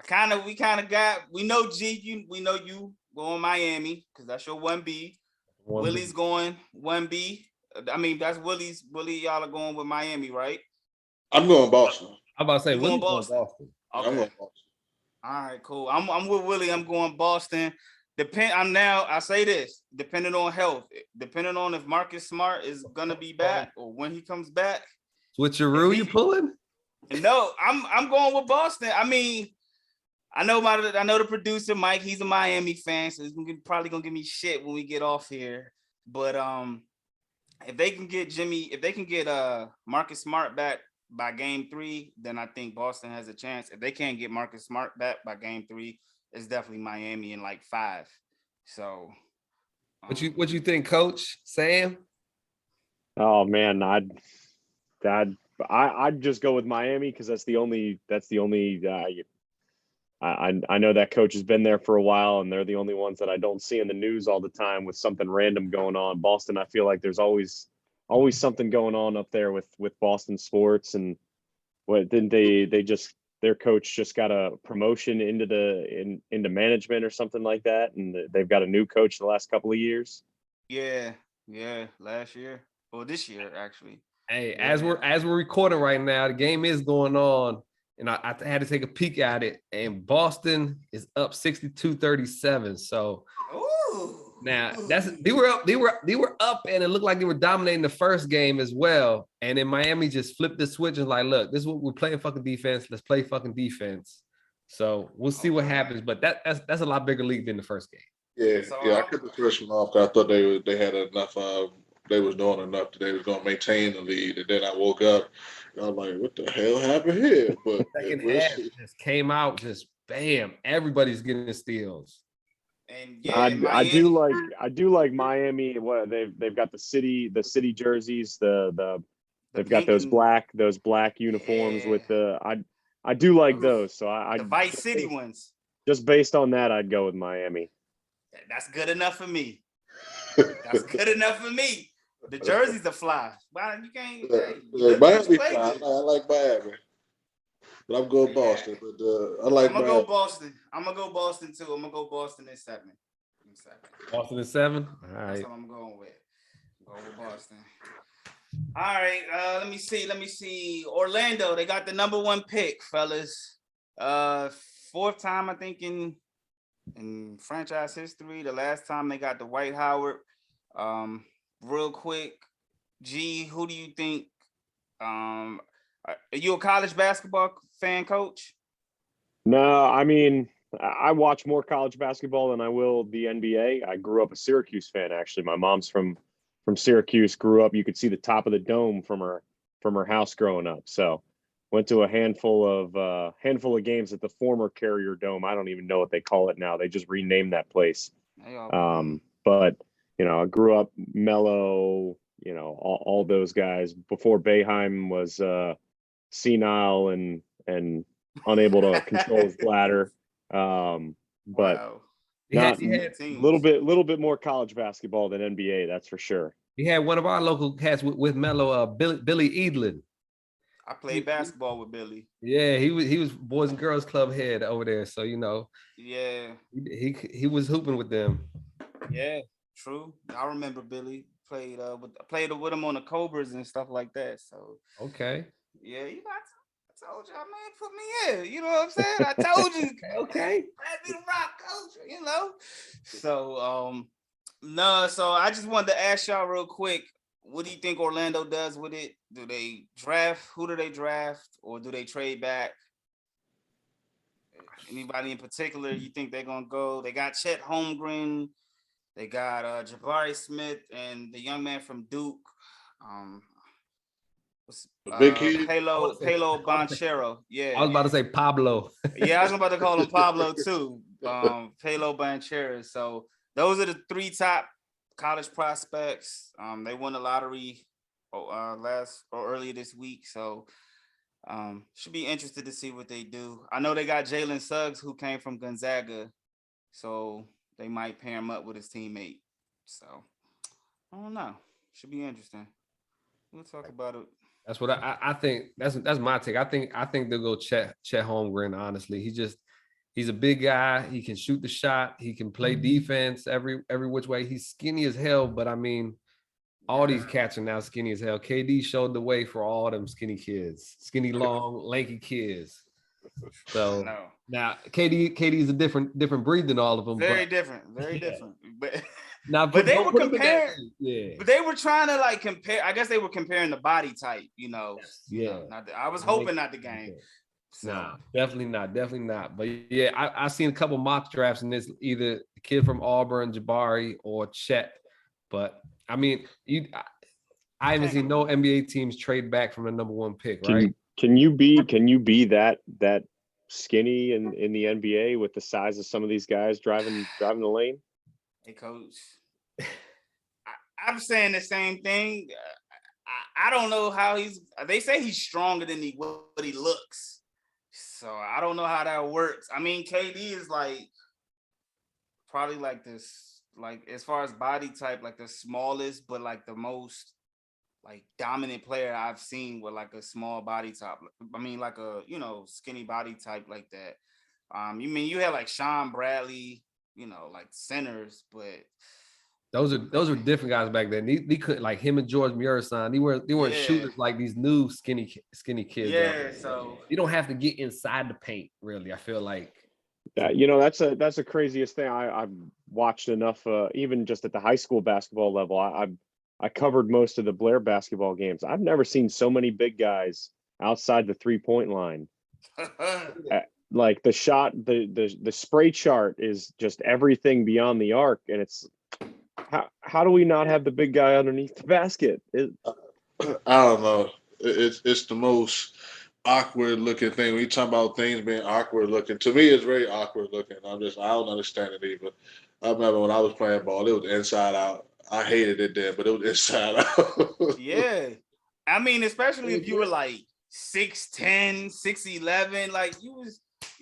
We know G, we know you going Miami because that's your 1B. Willie's going 1B. I mean, that's Willie, y'all are going with Miami, right? I'm going Boston. I'm about to say Willie's going Boston. Okay. I'm going Boston. All right, cool. I'm with Willie. I'm going Boston. I say this, depending on health, depending on if Marcus Smart is gonna be back or when he comes back. Switcheroo you pulling? No, I'm going with Boston. I mean, I know the producer Mike. He's a Miami fan, so he's probably gonna give me shit when we get off here. But if they can get Marcus Smart back by game 3, then I think Boston has a chance. If they can't get Marcus Smart back by game 3, it's definitely Miami in like 5. So, what you think, Coach Sam? Oh man, I'd just go with Miami because that's the only. I know that coach has been there for a while, and they're the only ones that I don't see in the news all the time with something random going on. Boston, I feel like there's always something going on up there with Boston sports, and their coach just got a promotion into management or something like that, and they've got a new coach the last couple of years. Yeah, last year or this year actually. Hey, as we're recording right now, the game is going on, and I had to take a peek at it, and Boston is up 62-37. So now they were up, and it looked like they were dominating the first game as well. And then Miami just flipped the switch and like, look, this is what we're playing fucking defense. Let's play fucking defense. So we'll see what happens. But that's a lot bigger league than the first game. Yeah. I cut the first one off because I thought they had enough. They was doing enough that they was going to maintain the lead. And then I woke up and I was like, what the hell happened here? But second half just came out, just bam, everybody's getting steals. And yeah, I do like Miami. What they've got the city jerseys, they've got those black uniforms with I do like those. So I the Vice City ones. Just based on that, I'd go with Miami. That's good enough for me. That's good enough for me. The jerseys are fly. Why you can't? Miami fly. I like Miami, but I'm going Boston. But I like. I'm gonna go Boston. I'm gonna go Boston too. I'm gonna go Boston in 7. Boston in 7. All right. That's what I'm going with. Go with Boston. All right. Let me see. Orlando. They got the number 1 pick, fellas. 4th time I think in franchise history. The last time they got the Dwight Howard. Real quick, G, who do you think? Are you a college basketball fan, Coach? No, I mean, I watch more college basketball than I will the NBA. I grew up a Syracuse fan, actually. My mom's from Syracuse. Grew up, you could see the top of the dome from her house growing up. So went to a handful of games at the former Carrier Dome. I don't even know what they call it now. They just renamed that place. But I grew up Melo, all those guys before Boeheim was senile and unable to control his bladder. But not a little bit more college basketball than NBA, that's for sure. We had one of our local cats with Melo, Billy Edelen. I played basketball with Billy. Yeah, he was Boys and Girls Club head over there. So yeah, he was hooping with them. Yeah, true. I remember Billy played with him on the Cobras and stuff like that. So okay, yeah, I told y'all, man, put me in. You know what I'm saying? I told you. Okay, I'd be the rock coach. So So I just wanted to ask y'all real quick. what do you think Orlando does with it? Do they draft? Who do they draft, or do they trade back? Anybody in particular you think they're gonna go? They got Chet Holmgren, they got Jabari Smith, and the young man from Duke. Big kid. Palo Banchero. Yeah. I was about to say Pablo. Yeah, I was about to call him Pablo too. Palo Banchero. So those are the 3 top college prospects. They won the lottery earlier this week. So should be interested to see what they do. I know they got Jalen Suggs, who came from Gonzaga, so they might pair him up with his teammate. So I don't know. Should be interesting. We'll talk about it. That's what I think. That's my take. I think they'll go Chet Holmgren. Honestly, he's a big guy. He can shoot the shot. He can play defense every which way. He's skinny as hell, but I mean, all these cats are now skinny as hell. KD showed the way for all them skinny kids, skinny, long, lanky kids. So now KD is a different breed than all of them. Very different. But but they were comparing. Yeah. But they were trying to like compare. I guess they were comparing the body type. You know. Yeah. I was hoping not the game. So. Nah, definitely not. But yeah, I seen a couple mock drafts in this, either the kid from Auburn, Jabari, or Chet. But I mean, I haven't seen no NBA teams trade back from the number 1 pick, right? Can you be that skinny in the NBA with the size of some of these guys driving the lane? Hey, coach, I'm saying the same thing. I don't know how they say he's stronger than what he looks. So I don't know how that works. I mean, KD is like probably like this, like as far as body type, like the smallest, but like the most like dominant player I've seen with like a small body type. I mean, like a, skinny body type like that. You mean you had like Sean Bradley, like centers, but those are different guys back then. They couldn't, like him and George Murison. They weren't shooters like these new skinny kids. Yeah, so you don't have to get inside the paint, really. I feel like. Yeah, that's the craziest thing. I've watched enough, even just at the high school basketball level. I covered most of the Blair basketball games. I've never seen so many big guys outside the 3-point line. Like the shot, the spray chart is just everything beyond the arc, and it's how do we not have the big guy underneath the basket? I don't know. It's the most awkward looking thing. When you talk about things being awkward looking, to me, it's very awkward looking. I don't understand it either. I remember when I was playing ball, it was inside out. I hated it then, but it was inside out. Yeah. I mean, especially if you were like 6'10", 6'11", like you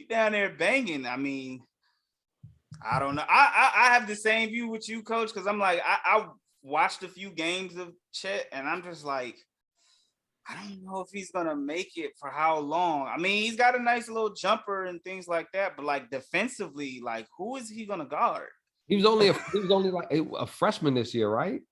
down there banging. I mean, I don't know. I have the same view with you, coach, because I'm like, I watched a few games of Chet, and I'm just like, I don't know if he's gonna make it for how long. I mean, he's got a nice little jumper and things like that, but like defensively, like who is he gonna guard? He was only like a freshman this year, right?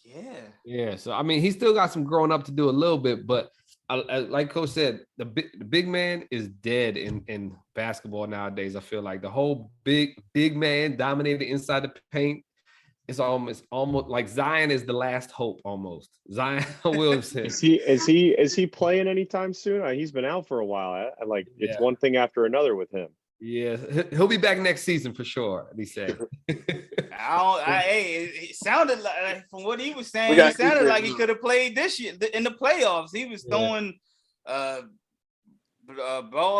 Yeah. Yeah. So I mean, he still got some growing up to do a little bit, but like Coach said, the big man is dead in basketball nowadays. I feel like the whole big man dominated inside the paint. It's almost like Zion is the last hope. Almost Zion Williamson. Is he playing anytime soon? He's been out for a while. It's one thing after another with him. Yeah, he'll be back next season for sure. He said. It sounded like from what he was saying, it sounded like he could have played this year in the playoffs. He was throwing ball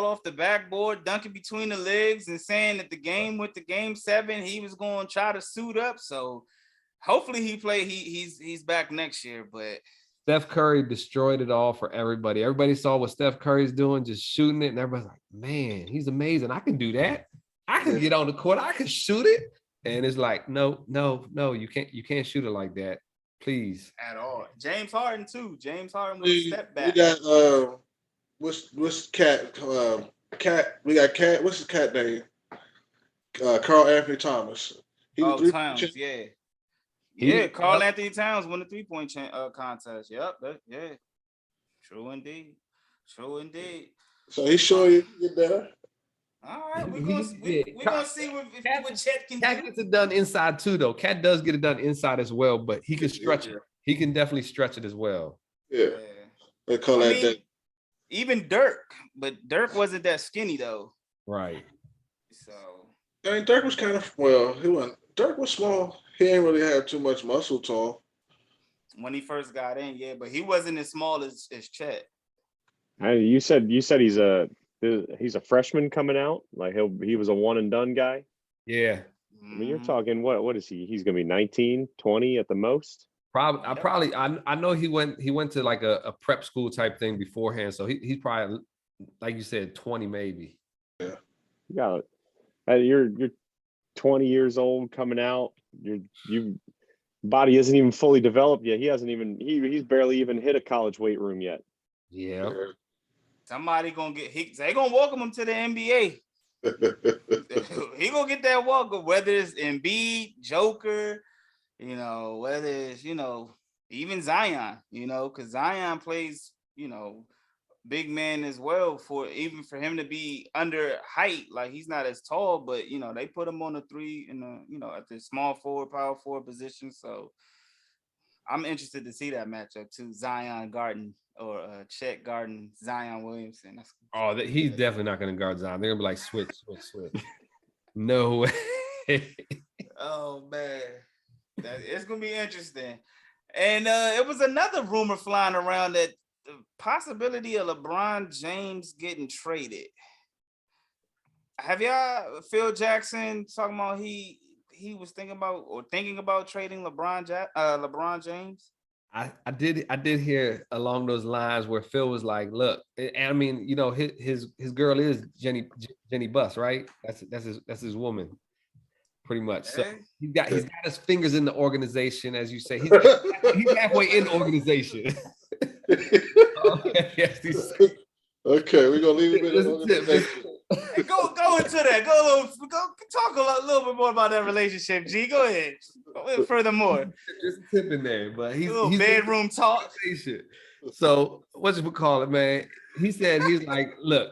off the backboard, dunking between the legs, and saying that the game went to game 7, he was going to try to suit up. So hopefully he's back next year. But Steph Curry destroyed it all for everybody. Everybody saw what Steph Curry's doing, just shooting it, and everybody's like, man, he's amazing. I can do that. I can get on the court. I can shoot it. And it's like, no, you can't shoot it like that. Please. At all. James Harden too. James Harden will step back. We got what's cat we got cat, what's his cat name? Carl Anthony Thomas. Towns, yeah. Yeah, Carl Anthony Towns won the 3-point contest. Yep, yeah. True indeed. So he's sure you can get better. All right, we're gonna see what Chet can do. Cat gets it done inside too, though. Cat does get it done inside as well, but he can stretch it. he can definitely stretch it as well. Yeah. They call that. Even Dirk, but Dirk wasn't that skinny though. Right. So I mean, Dirk was kind of Dirk was small. He ain't really had too much muscle to him. When he first got in, but he wasn't as small as Chet. You said he's a freshman coming out. Like he was a one and done guy. Yeah. I mean, you're talking what is he? He's gonna be 19, 20 at the most. I know he went to like a prep school type thing beforehand. So he's probably, like you said, 20 maybe. Yeah. You got it. You're 20 years old coming out. Your body isn't even fully developed yet. He's barely even hit a college weight room yet. Yeah. Somebody they gonna welcome him to the NBA. He gonna get that welcome, whether it's Embiid, Joker, whether it's, even Zion, because Zion plays, big man as well, for him to be under height. Like, he's not as tall, but they put him on the 3 in the, at the small forward, power forward position. So I'm interested to see that matchup too. Zion Garden or Chet Garden, Zion Williamson. He's definitely not going to guard Zion. They're going to be like, switch. No way. Oh, man. It's going to be interesting. And it was another rumor flying around that the possibility of LeBron James getting traded. Have y'all, Phil Jackson talking about he was thinking about trading LeBron James? I did hear along those lines where Phil was like, look, and I mean, his girl is Jenny Buss, right? That's his woman, pretty much. So he's got his fingers in the organization, as you say. He's halfway in the organization. Okay, we're gonna leave it in the organization. Go into that. Go talk a little bit more about that relationship, G. Go ahead. Furthermore, there's a tip in there, but he's bedroom talk. So what's it call it, man? He said he's like, look,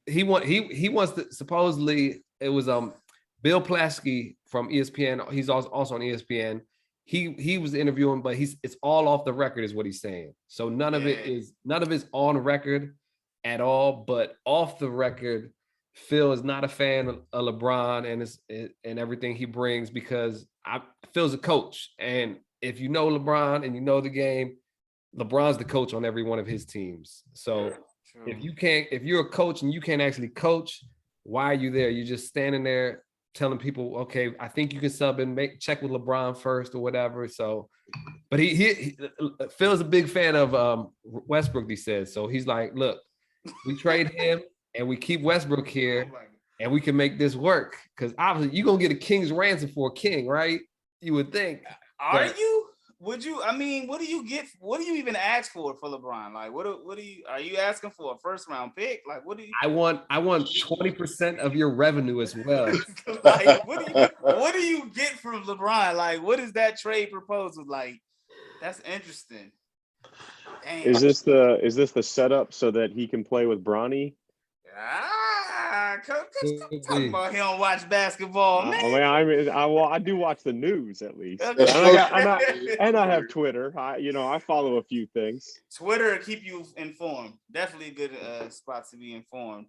he wants to, supposedly it was Bill Plaschke from ESPN. He's also on ESPN. He was interviewing, but it's all off the record, is what he's saying. So none of it's on record at all, but off the record, Phil is not a fan of LeBron and everything he brings, because Phil's a coach, and if you know LeBron and you know the game, LeBron's the coach on every one of his teams. So if you're a coach and you can't actually coach, why are you there? You're just standing there telling people, okay, I think you can sub and check with LeBron first or whatever. So, but he Phil's a big fan of Westbrook, he says. So he's like, look, we trade him and we keep Westbrook here and we can make this work. Because obviously you're going to get a king's ransom for a king, right? You would think. Are you? Would you? I mean, what do you get? What do you even ask for LeBron? Like, what do you? Are you asking for a first round pick? Like, what do you? I want 20% of your revenue as well. Like, what do you get from LeBron? Like, what is that trade proposal? Like, that's interesting. Dang. Is this the setup so that he can play with Bronny? Talking about he don't watch basketball, man. I do watch the news at least, and I have Twitter. I follow a few things. Twitter keep you informed. Definitely a good spot to be informed.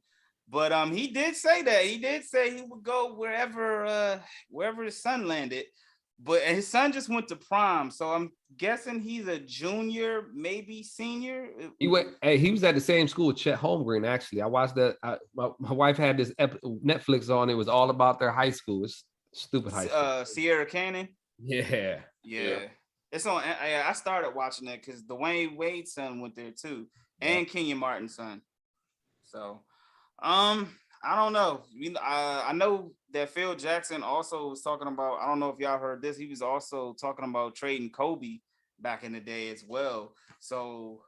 But he did say that he would go wherever his son landed. But his son just went to prom, so I'm guessing he's a junior, maybe senior. He was at the same school with Chet Holmgren. Actually, I watched that. My wife had this Netflix on. It was all about their high school. It's stupid high school. Sierra Canyon. Yeah. It's on. I started watching that because Dwayne Wade's son went there too, and Kenyon Martin's son. So, I don't know. I know that Phil Jackson also was talking about, I don't know if y'all heard this, he was also talking about trading Kobe back in the day as well. So,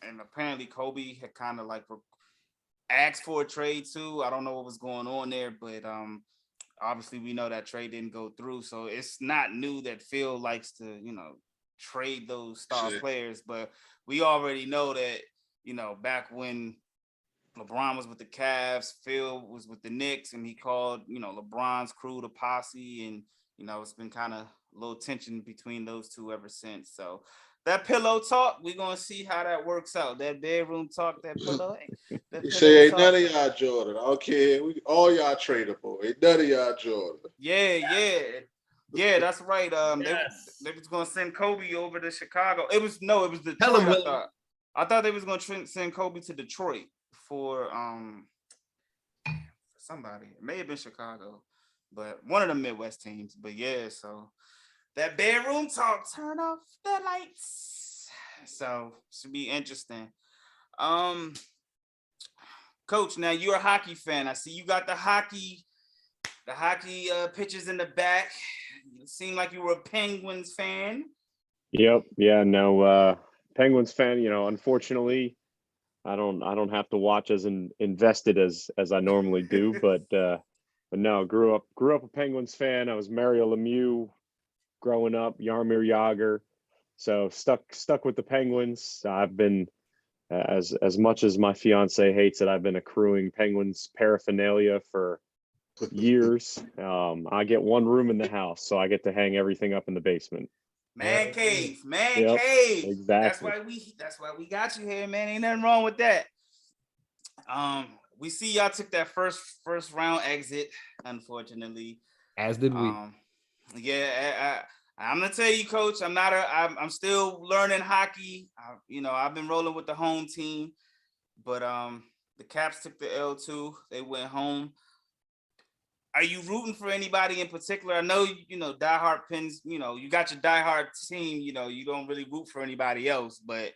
and apparently Kobe had kind of like asked for a trade too. I don't know what was going on there, but obviously we know that trade didn't go through. So it's not new that Phil likes to, trade those star players, but we already know that, back when LeBron was with the Cavs, Phil was with the Knicks, and he called, LeBron's crew the posse, and, it's been kind of little tension between those two ever since. So that pillow talk, we're gonna see how that works out. That bedroom talk, that pillow. You say ain't none of y'all Jordan. Okay, all y'all tradable. Ain't none of y'all Jordan. Yeah, that's right. They was gonna send Kobe over to Chicago. It was Detroit. I thought they was gonna send Kobe to Detroit for somebody. It may have been Chicago, but one of the Midwest teams. But yeah, so that bedroom talk, turn off the lights. So should be interesting. Coach, now you're a hockey fan. I see you got the hockey pictures in the back. It seemed like you were a Penguins fan. Yep. Yeah. No. Penguins fan. Unfortunately, I don't have to watch as invested as I normally do. But no. Grew up a Penguins fan. I was Mario Lemieux growing up. Jaromir Jagr. So stuck with the Penguins. I've been as much as my fiance hates it. I've been accruing Penguins paraphernalia for years. I get one room in the house, so I get to hang everything up in the basement. Man cave. Exactly. That's why we got you here, man. Ain't nothing wrong with that. We see y'all took that first round exit, unfortunately. As did we. Yeah, I'm gonna tell you, Coach. I'm still learning hockey. I've been rolling with the home team, but the Caps took the L too. They went home. Are you rooting for anybody in particular? I know diehard Pens. You got your diehard team. You don't really root for anybody else, but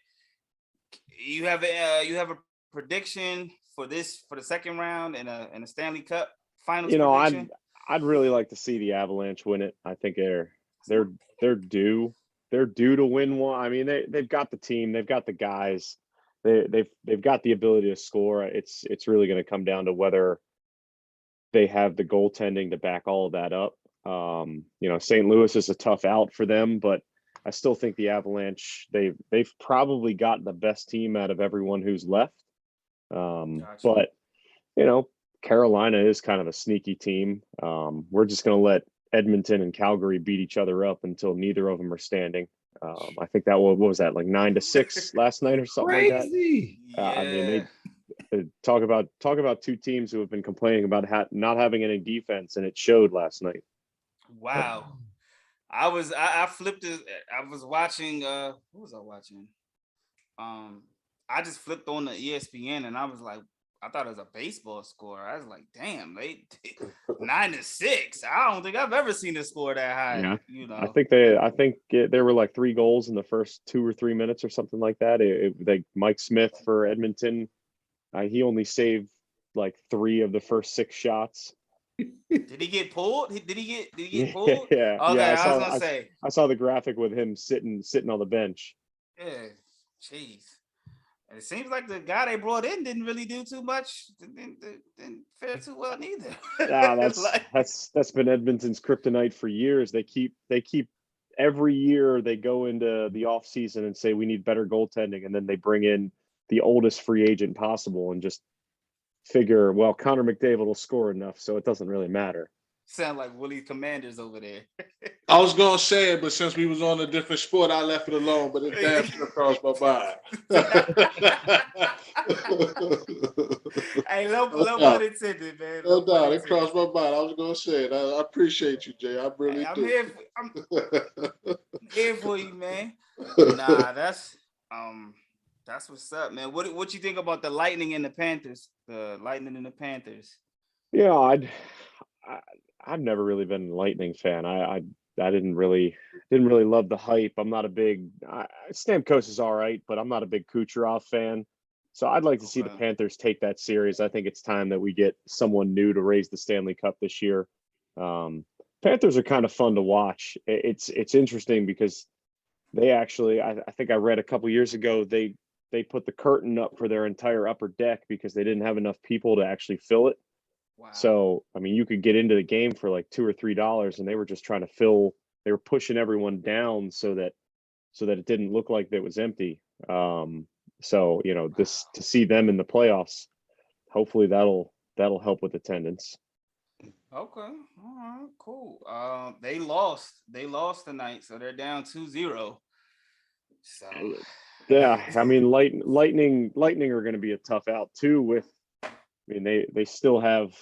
you have a prediction for the second round and a Stanley Cup Finals prediction? I'd really like to see the Avalanche win it. I think they're due to win one. I mean, they've got the team, they've got the guys, they've got the ability to score. It's really going to come down to whether they have the goaltending to back all of that up. St. Louis is a tough out for them, but I still think the Avalanche, they've probably got the best team out of everyone who's left. Gotcha. But Carolina is kind of a sneaky team. We're just going to let Edmonton and Calgary beat each other up until neither of them are standing. I think that what was that, like 9-6 last night or something Crazy. like that. I mean, they talk about two teams who have been complaining about not having any defense, and it showed last night. Wow. I flipped it. I was watching. Who was I watching? I just flipped on the ESPN, and I was like, I thought it was a baseball score. I was like, damn, they 9-6. I don't think I've ever seen a score that high. Yeah. I think there were like 3 goals in the first 2 or 3 minutes or something like that. Mike Smith for Edmonton, he only saved like 3 of the first 6 shots. Did he get pulled? Did he get pulled? Yeah. Okay, yeah, I was gonna say. I saw the graphic with him sitting on the bench. Yeah, jeez. And it seems like the guy they brought in didn't really do too much. Didn't fare too well neither. Yeah, that's been Edmonton's kryptonite for years. They keep every year they go into the off season and say we need better goaltending, and then they bring in the oldest free agent possible and just figure, well, Connor McDavid will score enough, so it doesn't really matter. Sound like Willie Commanders over there. I was gonna say it, but since we was on a different sport, I left it alone. But it damn sure crossed my mind. Hey, no pun intended, man. No doubt, it crossed my mind. I was gonna say it. I appreciate you, Jay. I really do. I'm here for you, man. Nah, that's what's up, man. What you think about the Lightning and the Panthers? The Lightning and the Panthers. Yeah, I've never really been a Lightning fan. I didn't really love the hype. I'm not a big Stamkos is all right, but I'm not a big Kucherov fan. So I'd like to see the Panthers take that series. I think it's time that we get someone new to raise the Stanley Cup this year. Panthers are kind of fun to watch. It's interesting because they actually, I think I read a couple years ago, they put the curtain up for their entire upper deck because they didn't have enough people to actually fill it. Wow. So, I mean, you could get into the game for like $2 or $3 and they were just trying to they were pushing everyone down so that it didn't look like it was empty. So, to see them in the playoffs, hopefully that'll help with attendance. Okay. All right. Cool. They lost. They lost tonight, so they're down 2-0. So yeah, I mean, Lightning are going to be a tough out too. I mean, they still have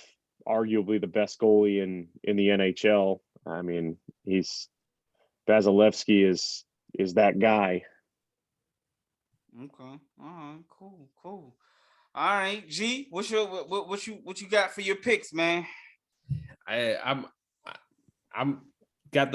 arguably the best goalie in the NHL. I mean, Vasilevsky is that guy. okay. All right. Cool. Cool. All right, G. What you got for your picks, man? I'm I got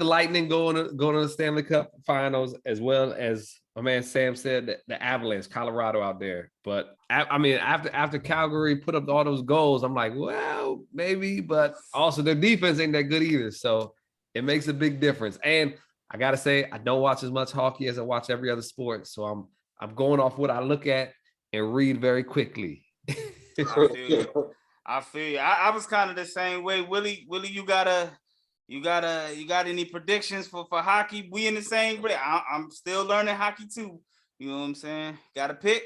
the Lightning going to the Stanley Cup Finals, as well as my man Sam said, the Avalanche, Colorado out there. But I mean, after Calgary put up all those goals, I'm like, well, maybe, but also their defense ain't that good either. So it makes a big difference. And I gotta say, I don't watch as much hockey as I watch every other sport. So I'm going off what I look at and read very quickly. I feel you. I was kind of the same way. Willie, you got any predictions for hockey? We in the same way. I'm still learning hockey too. You know what I'm saying? Got a pick?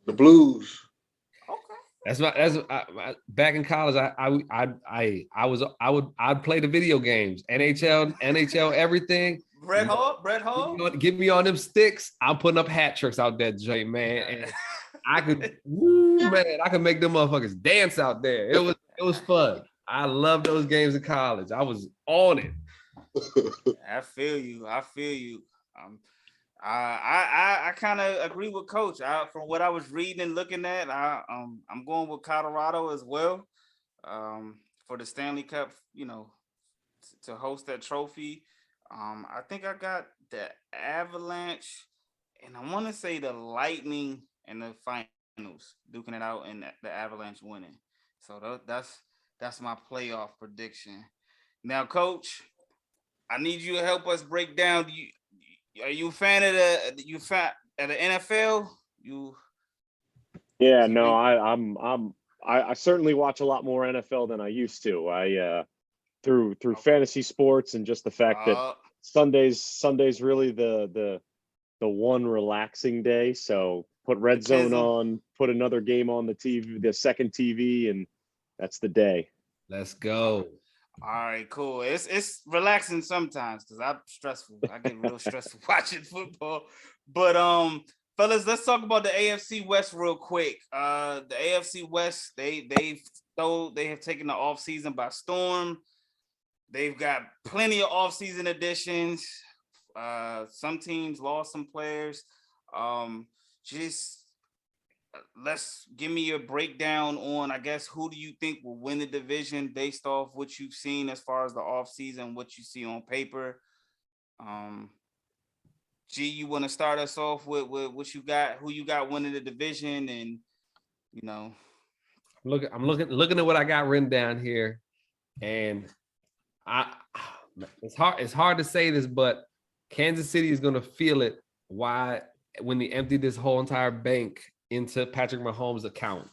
The Blues. Okay. Back in college. I'd play the video games, NHL, everything. Brett Hall. Give me on them sticks. I'm putting up hat tricks out there, Jay, man. And I could make them motherfuckers dance out there. It was fun. I love those games in college. I was on it. I feel you. I kind of agree with Coach. From what I was reading and looking at, I'm going with Colorado as well, for the Stanley Cup. You know, to host that trophy. I think I got the Avalanche, and I want to say the Lightning in the finals, duking it out, and the Avalanche winning. So that's my playoff prediction. Now, Coach, I need you to help us break down. Are you a fan of the NFL? Yeah, no, I certainly watch a lot more NFL than I used to. I through fantasy sports, and just the fact that Sunday's really the one relaxing day. So put Red Zone on, put another game on the TV, the second TV, and that's the day. Let's go. All right, cool. It's relaxing sometimes because I'm stressful. I get real stressful watching football. But fellas, let's talk about the AFC West real quick. The AFC West, they have taken the offseason by storm. They've got plenty of offseason additions. Some teams lost some players. Let's give me your breakdown on, I guess, who do you think will win the division based off what you've seen as far as the offseason, what you see on paper. G, you want to start us off with what you got, who you got winning the division, and I'm looking at what I got written down here, and it's hard to say this, but Kansas City is going to feel it when they empty this whole entire bank into Patrick Mahomes' account,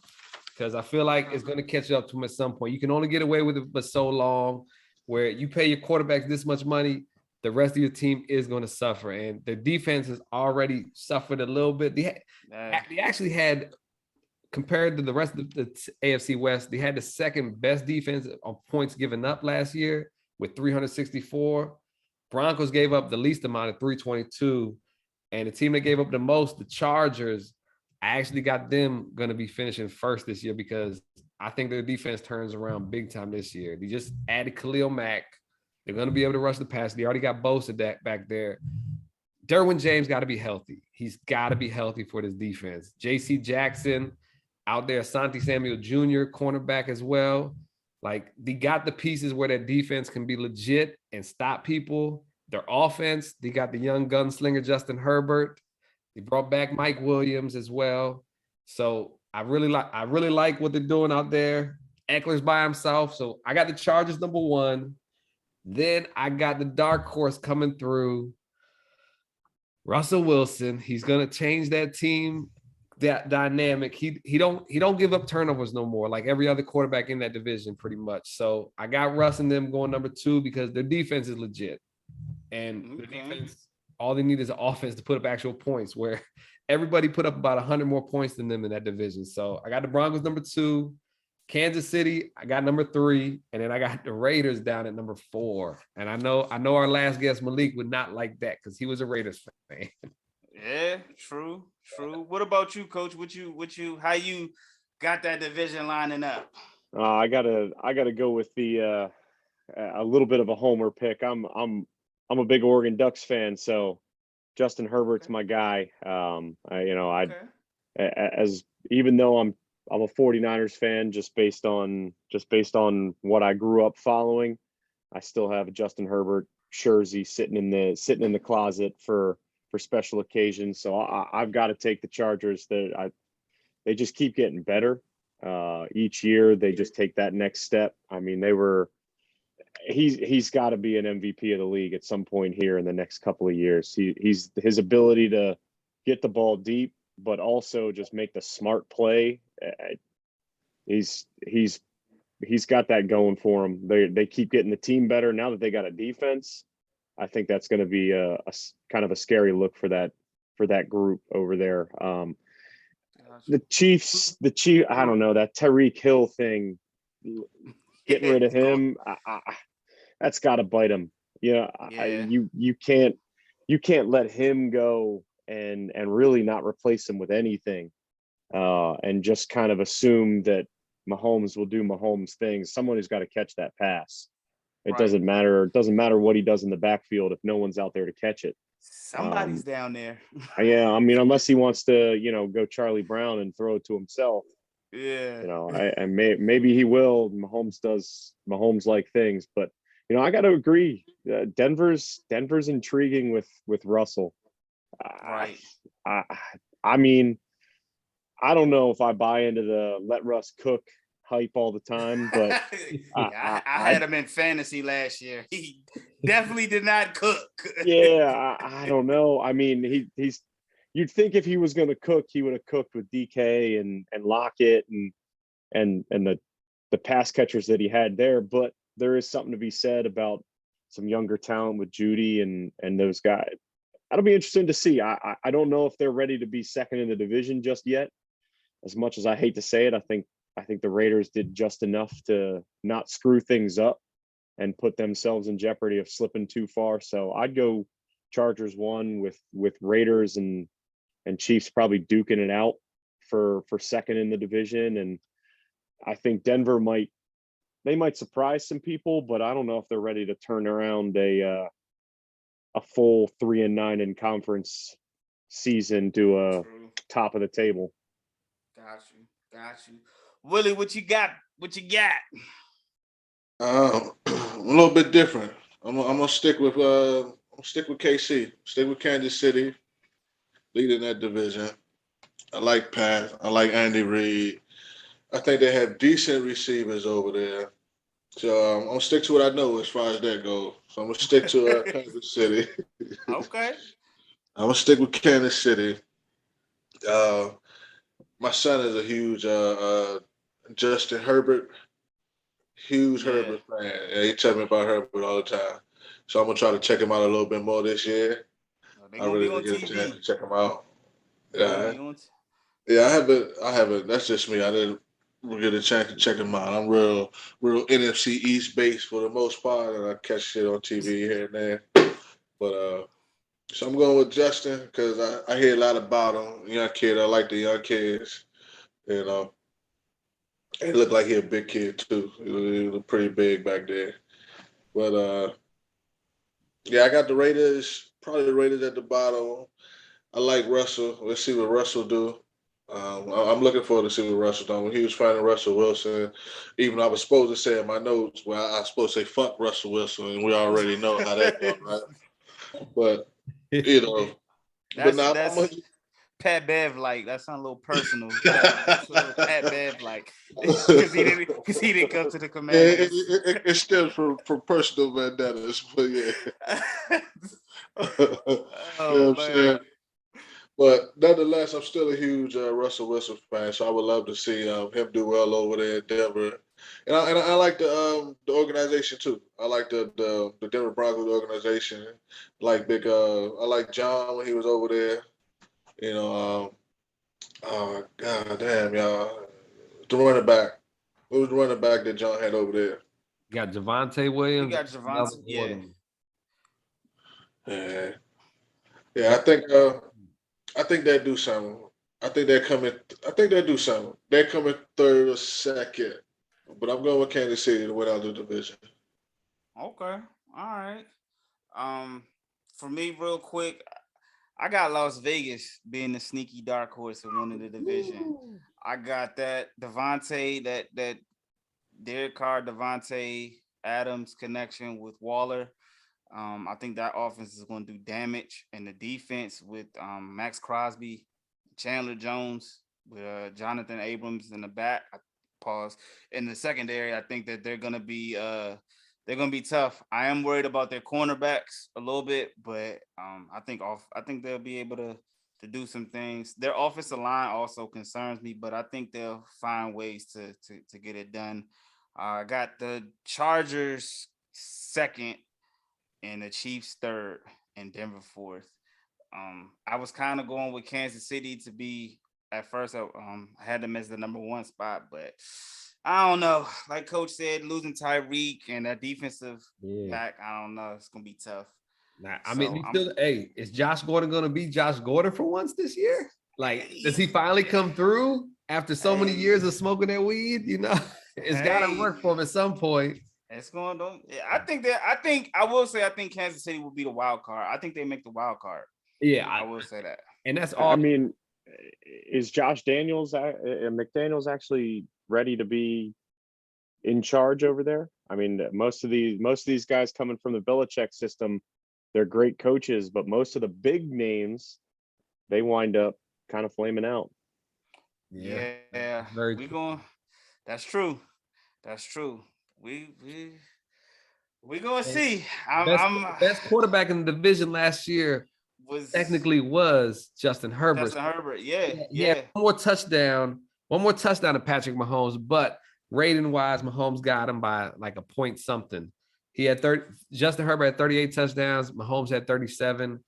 because I feel like it's going to catch up to him at some point. You can only get away with it for so long, where you pay your quarterbacks this much money, the rest of your team is going to suffer, and the defense has already suffered a little bit. They actually had, compared to the rest of the AFC West, they had the second best defense on points given up last year with 364. Broncos gave up the least amount of 322, and the team that gave up the most, the Chargers, I actually got them going to be finishing first this year, because I think their defense turns around big time this year. They just added Khalil Mack. They're going to be able to rush the pass. They already got Bosa back there. Derwin James got to be healthy. He's got to be healthy for this defense. J.C. Jackson out there, Asante Samuel Jr., cornerback as well. Like, they got the pieces where their defense can be legit and stop people. Their offense, they got the young gunslinger Justin Herbert. They brought back Mike Williams as well. So I really like what they're doing out there. Eckler's by himself. So I got the Chargers number one. Then I got the dark horse coming through, Russell Wilson. He's gonna change that team, that dynamic. He don't give up turnovers no more, like every other quarterback in that division, pretty much. So I got Russ and them going number two, because their defense is legit. And the defense, all they need is an offense to put up actual points, where everybody put up about 100 more points than them in that division. So I got the Broncos number two. Kansas City, I got number 3, and then I got the Raiders down at number 4. And I know our last guest Malik would not like that because he was a Raiders fan. Yeah, true. What about you, Coach? How you got that division lining up? I gotta go with the a little bit of a homer pick. I'm a big Oregon Ducks fan, so Justin Herbert's my guy. As even though I'm a 49ers fan, just based on what I grew up following, I still have a Justin Herbert jersey sitting in the closet for special occasions. So I've got to take the Chargers. They just keep getting better. Each year they just take that next step. I mean, he's got to be an MVP of the league at some point here in the next couple of years. His ability to get the ball deep, but also just make the smart play. He's got that going for him. They keep getting the team better now that they got a defense. I think that's going to be a kind of a scary look for that group over there. The Chiefs, I don't know, that Tyreek Hill thing, getting rid of him, that's got to bite him. You can't let him go and really not replace him with anything, and just kind of assume that Mahomes will do Mahomes things. Someone who's got to catch that pass. It doesn't matter. It doesn't matter what he does in the backfield if no one's out there to catch it. Somebody's down there. Yeah, I mean, unless he wants to, go Charlie Brown and throw it to himself. Yeah. Maybe he will. Mahomes does Mahomes-like things, but I got to agree. Denver's intriguing with Russell. Right. I mean, I don't know if I buy into the let Russ cook hype all the time, but I had him in fantasy last year. He definitely did not cook. Yeah, I don't know. I mean, he's. You'd think if he was going to cook, he would have cooked with DK and Lockett and the pass catchers that he had there. But there is something to be said about some younger talent with Judy and those guys. That'll be interesting to see. I don't know if they're ready to be second in the division just yet. As much as I hate to say it, I think the Raiders did just enough to not screw things up and put themselves in jeopardy of slipping too far. So I'd go Chargers 1 with Raiders and Chiefs probably duking it out for second in the division. And I think Denver might surprise some people, but I don't know if they're ready to turn around a full 3-9 in conference season to a top of the table. Got you. Willie, what you got? A little bit different. I'm gonna stick with KC. Stick with Kansas City, leading that division. I like Pat. I like Andy Reid. I think they have decent receivers over there. So I'm gonna stick to what I know as far as that goes. So I'm gonna stick to Kansas City. Okay. I'm gonna stick with Kansas City. My son is a huge Justin Herbert, Herbert fan. Yeah, he tells me about Herbert all the time. So I'm gonna try to check him out a little bit more this year. I really didn't get a chance to check him out. Yeah, I haven't. That's just me. I didn't get a chance to check him out. I'm real NFC East based for the most part, and I catch shit on TV here and there. But so I'm going with Justin because I hear a lot about him. Young kid. I like the young kids. He looked like he a big kid too. He was pretty big back there. But yeah, I got the Raiders. Probably the Raiders at the bottom. I like Russell. Let's see what Russell do. I'm looking forward to see what Russell does. When he was fighting Russell Wilson, even I was supposed to say in my notes, well, I was supposed to say fuck Russell Wilson, and we already know how that goes, right? But that's Pat Bev like. That sounds a little personal. Pat Bev like because he didn't come to the Commanders. It stems from personal vendettas, but yeah. I'm saying? But nonetheless, I'm still a huge Russell Wilson fan, so I would love to see him do well over there in Denver. And I like the organization too. I like the Denver Broncos organization. I like John when he was over there. God damn, y'all. The running back. What was the running back that John had over there? You got Javonte Williams. You got Javonte, yeah. Yeah, I think they do something. I think they do something. They're coming third or second. But I'm going with Kansas City to win out the division. Okay. All right. For me, real quick, I got Las Vegas being the sneaky dark horse of winning the division. Ooh. I got that Devontae, that Derek Carr, Devontae Adams connection with Waller. I think that offense is going to do damage, and the defense with Max Crosby, Chandler Jones, with Jonathan Abrams in the back. Pause. In the secondary, I think that they're going to be tough. I am worried about their cornerbacks a little bit, but I think they'll be able to do some things. Their offensive line also concerns me, but I think they'll find ways to get it done. I got the Chargers second and the Chiefs third and Denver fourth. I was kind of going with Kansas City to be at first. I had them as the number one spot, but I don't know. Like Coach said, losing Tyreek and that defensive back, I don't know. It's gonna be tough. I mean, is Josh Gordon gonna be Josh Gordon for once this year? Like, does he finally come through after so many years of smoking that weed? You know, it's gotta work for him at some point. It's going to. I think Kansas City will be the wild card. I think they make the wild card. Yeah, I will say that. And that's all. I mean, is Josh McDaniels actually ready to be in charge over there? I mean, most of these guys coming from the Belichick system, they're great coaches, but most of the big names, they wind up kind of flaming out. Yeah. That's true. We gonna see. Best quarterback in the division last year was Justin Herbert. Justin Herbert, yeah. One more touchdown to Patrick Mahomes, but rating wise, Mahomes got him by like a point something. He had Justin Herbert had 38 touchdowns, Mahomes had 37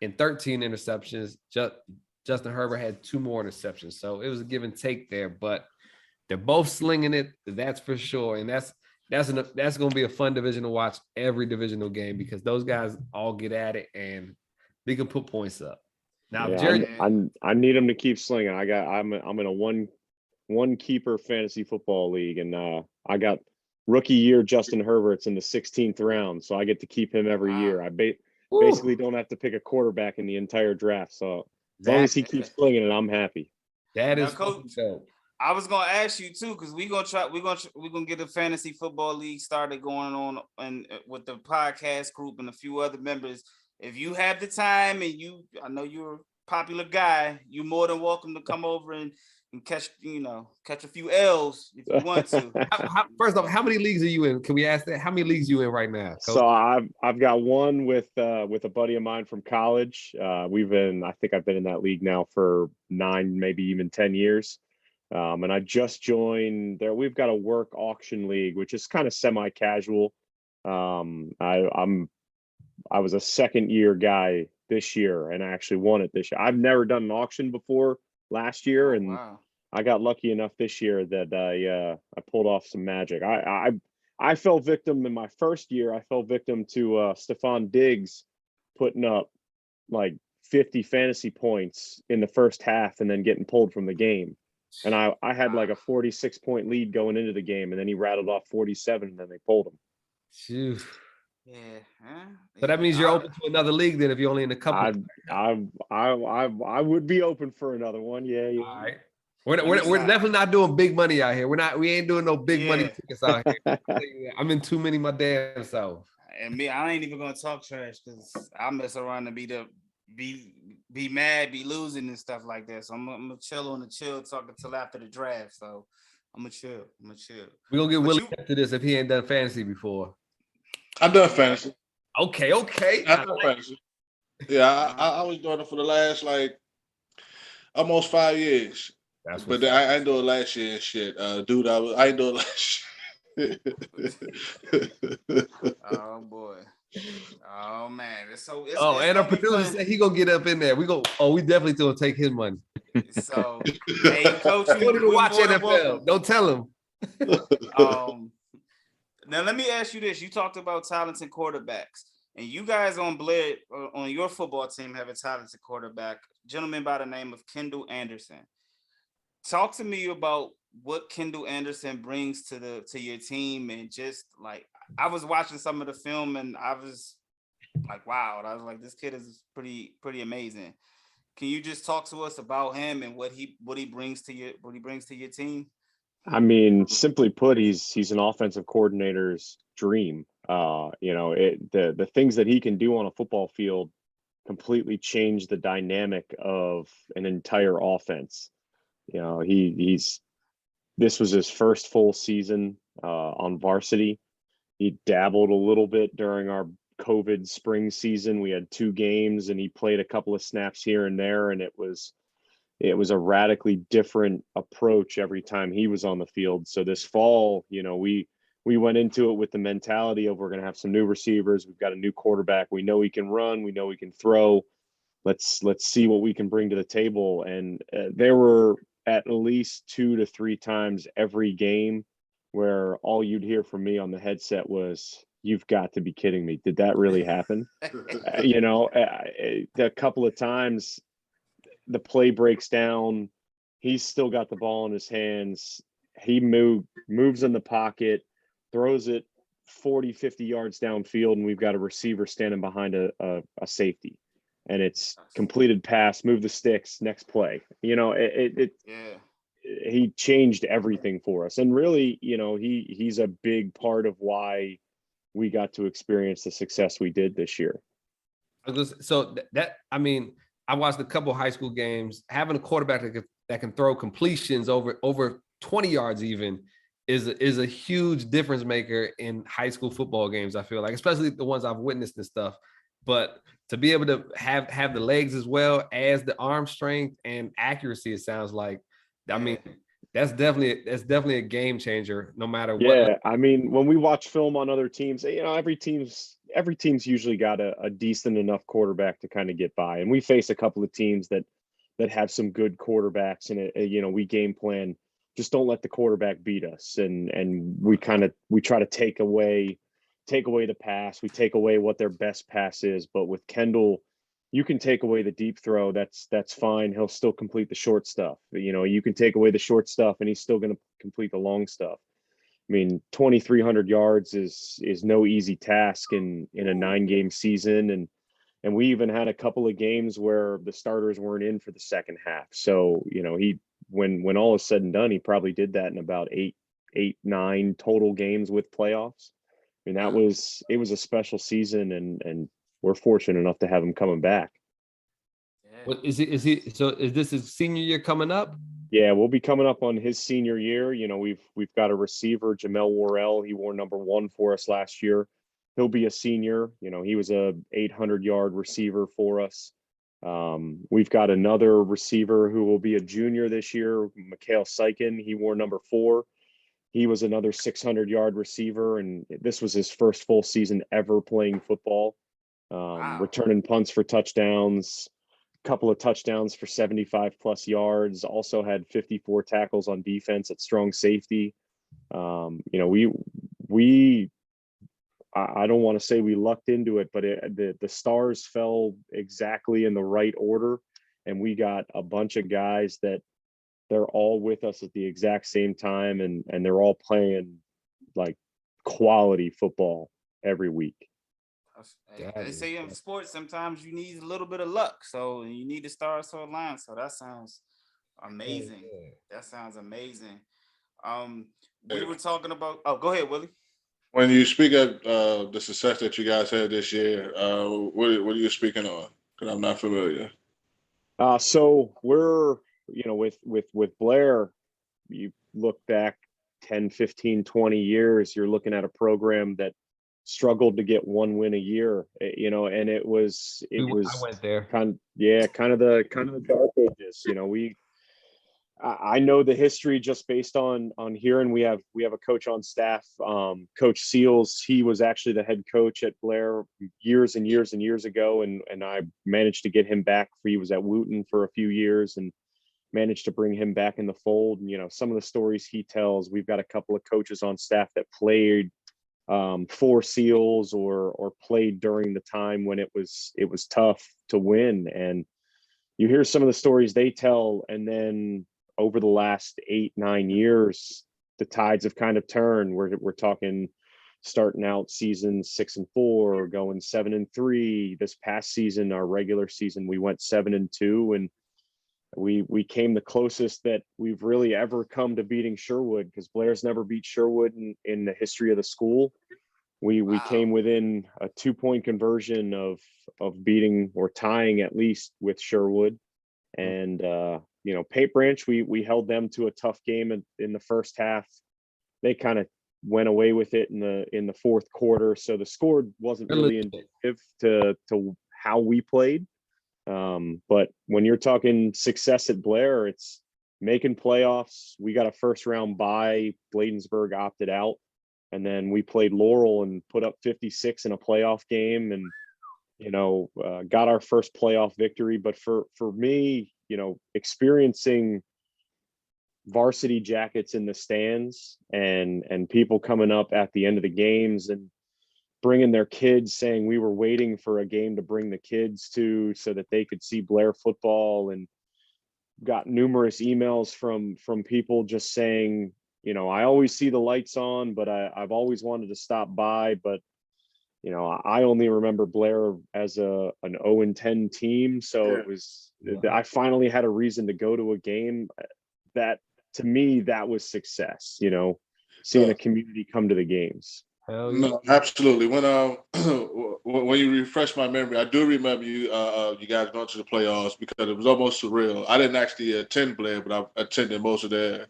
and 13 interceptions. Justin Herbert had 2 more interceptions, so it was a give and take there. But they're both slinging it, that's for sure, and that's going to be a fun division to watch every divisional game because those guys all get at it and they can put points up. Now, I need them to keep slinging. I'm in a one keeper fantasy football league, and I got rookie year Justin Herbert's in the 16th round, so I get to keep him every year. I basically don't have to pick a quarterback in the entire draft. So as long as he keeps slinging it, I'm happy. That is cool. I was gonna ask you too, because we're gonna get a fantasy football league started going on and with the podcast group and a few other members. If you have the time and I know you're a popular guy, you're more than welcome to come over and catch a few L's if you want to. First off, how many leagues are you in? Can we ask that? How many leagues are you in right now, Coach? So I've got one with a buddy of mine from college. I think I've been in that league now for 9, maybe even 10 years. And I just joined there. We've got a work auction league, which is kind of semi-casual. I was a second year guy this year and I actually won it this year. I've never done an auction before last year. And I got lucky enough this year that I pulled off some magic. I fell victim in my first year. I fell victim to Stephon Diggs putting up like 50 fantasy points in the first half and then getting pulled from the game. And I had like a 46-point lead going into the game, and then he rattled off 47, and then they pulled him. Phew. Yeah. So that means you're open to another league then if you're only in a couple. I would be open for another one. Yeah. All right. We're definitely not doing big money out here. We ain't doing no big money tickets out here. I'm in too many my damn self. And me, I ain't even gonna talk trash because I mess around and be mad, be losing and stuff like that. So I'm gonna chill on the chill, talk until after the draft. So I'm gonna chill. We're gonna get Willie after this if he ain't done fantasy before. I've done fantasy. Okay. I've done fantasy. Yeah, I was doing it for the last like almost 5 years. But I ain't doing last year and shit. Dude, I ain't doing last year. Oh boy. Oh man. It's and our producer said he gonna get up in there. We definitely gonna take his money. So hey, Coach, you don't even watch NFL. Don't tell him. Now let me ask you this: you talked about talented quarterbacks, and you guys on Blair on your football team have a talented quarterback, gentleman by the name of Kendall Anderson. Talk to me about what Kendall Anderson brings to your team, and just like I was watching some of the film, and I was like, wow, I was like, this kid is pretty amazing. Can you just talk to us about him and what he brings to your team? I mean, simply put, he's an offensive coordinator's dream. The things that he can do on a football field completely change the dynamic of an entire offense. You know, this was his first full season on varsity. He dabbled a little bit during our COVID spring season. We had 2 games and he played a couple of snaps here and there, and it was a radically different approach every time he was on the field. So this fall, we went into it with the mentality of we're going to have some new receivers. We've got a new quarterback. We know he can run. We know he can throw. Let's see what we can bring to the table. And there were at least 2 to 3 times every game where all you'd hear from me on the headset was, "You've got to be kidding me. Did that really happen?" A couple of times the play breaks down. He's still got the ball in his hands. He moves in the pocket, throws it 40, 50 yards downfield, and we've got a receiver standing behind a safety. And it's completed pass, move the sticks, next play. He changed everything for us. And really, he's a big part of why we got to experience the success we did this year. I watched a couple of high school games. Having a quarterback that can throw completions over 20 yards even is a huge difference maker in high school football games, I feel like, especially the ones I've witnessed and stuff. But to be able to have the legs as well as the arm strength and accuracy, it sounds like, that's definitely a game changer no matter what. Yeah, I mean, when we watch film on other teams, every team's usually got a decent enough quarterback to kind of get by. And we face a couple of teams that have some good quarterbacks, and we game plan, just don't let the quarterback beat us. And we try to take away the pass. We take away what their best pass is. But with Kendall, you can take away the deep throw. That's fine. He'll still complete the short stuff. You can take away the short stuff and he's still going to complete the long stuff. I mean, 2,300 yards is no easy task in a 9-game season. And we even had a couple of games where the starters weren't in for the second half. So, when all is said and done, he probably did that in about 9 total games with playoffs. I mean, it was a special season, and we're fortunate enough to have him coming back. What is this his senior year coming up? Yeah, we'll be coming up on his senior year. We've got a receiver, Jamel Worrell. He wore number 1 for us last year. He'll be a senior. He was a 800-yard receiver for us. We've got another receiver who will be a junior this year, Mikhail Sykin. He wore number 4. He was another 600-yard receiver, and this was his first full season ever playing football. Wow. Returning punts for touchdowns, a couple of touchdowns for 75 plus yards, also had 54 tackles on defense at strong safety. I don't want to say we lucked into it, but the stars fell exactly in the right order. And we got a bunch of guys that they're all with us at the exact same time. And they're all playing like quality football every week. They say in sports, sometimes you need a little bit of luck. So you need the stars to align. So that sounds amazing. That sounds amazing. We were talking about, go ahead, Willie. When you speak of the success that you guys had this year, what are you speaking on? Because I'm not familiar. So we're, with Blair, you look back 10, 15, 20 years, you're looking at a program that struggled to get 1 win a year, and it was I went there. kind of the dark ages. I know the history just based on hearing. We have a coach on staff, Coach Seals. He was actually the head coach at Blair years and years and years ago, and I managed to get him back. He was at Wooten for a few years, and managed to bring him back in the fold. And, you know, some of the stories he tells, we've got a couple of coaches on staff that played for Seals or played during the time when it was tough to win. And you hear some of the stories they tell, and then over the last 8-9 years, the tides have kind of turned. We're talking starting out season 6-4, going 7-3. This past season, our regular season, we went 7-2, and we came the closest that we've really ever come to beating Sherwood, because Blair's never beat Sherwood in the history of the school. We came within a 2-point conversion of beating or tying at least with Sherwood. And you know, Paint Branch, we held them to a tough game in the first half. They kind of went away with it in the fourth quarter, so the score wasn't really indicative to how we played. But when you're talking success at Blair, it's making playoffs. We got a first round bye. Bladensburg opted out, and then we played Laurel and put up 56 in a playoff game, and you know, got our first playoff victory. But for me, you know, experiencing varsity jackets in the stands and people coming up at the end of the games and bringing their kids, saying we were waiting for a game to bring the kids to so that they could see Blair football, and got numerous emails from people just saying, you know, I always see the lights on, but I've always wanted to stop by. But, you know, I only remember Blair as an 0-10 team. So it was, I finally had a reason to go to a game. That, to me, that was success, you know, seeing a community come to the games. Hell yeah. No, absolutely. When you refresh my memory, I do remember you guys going to the playoffs, because it was almost surreal. I didn't actually attend Blair, but I attended most of their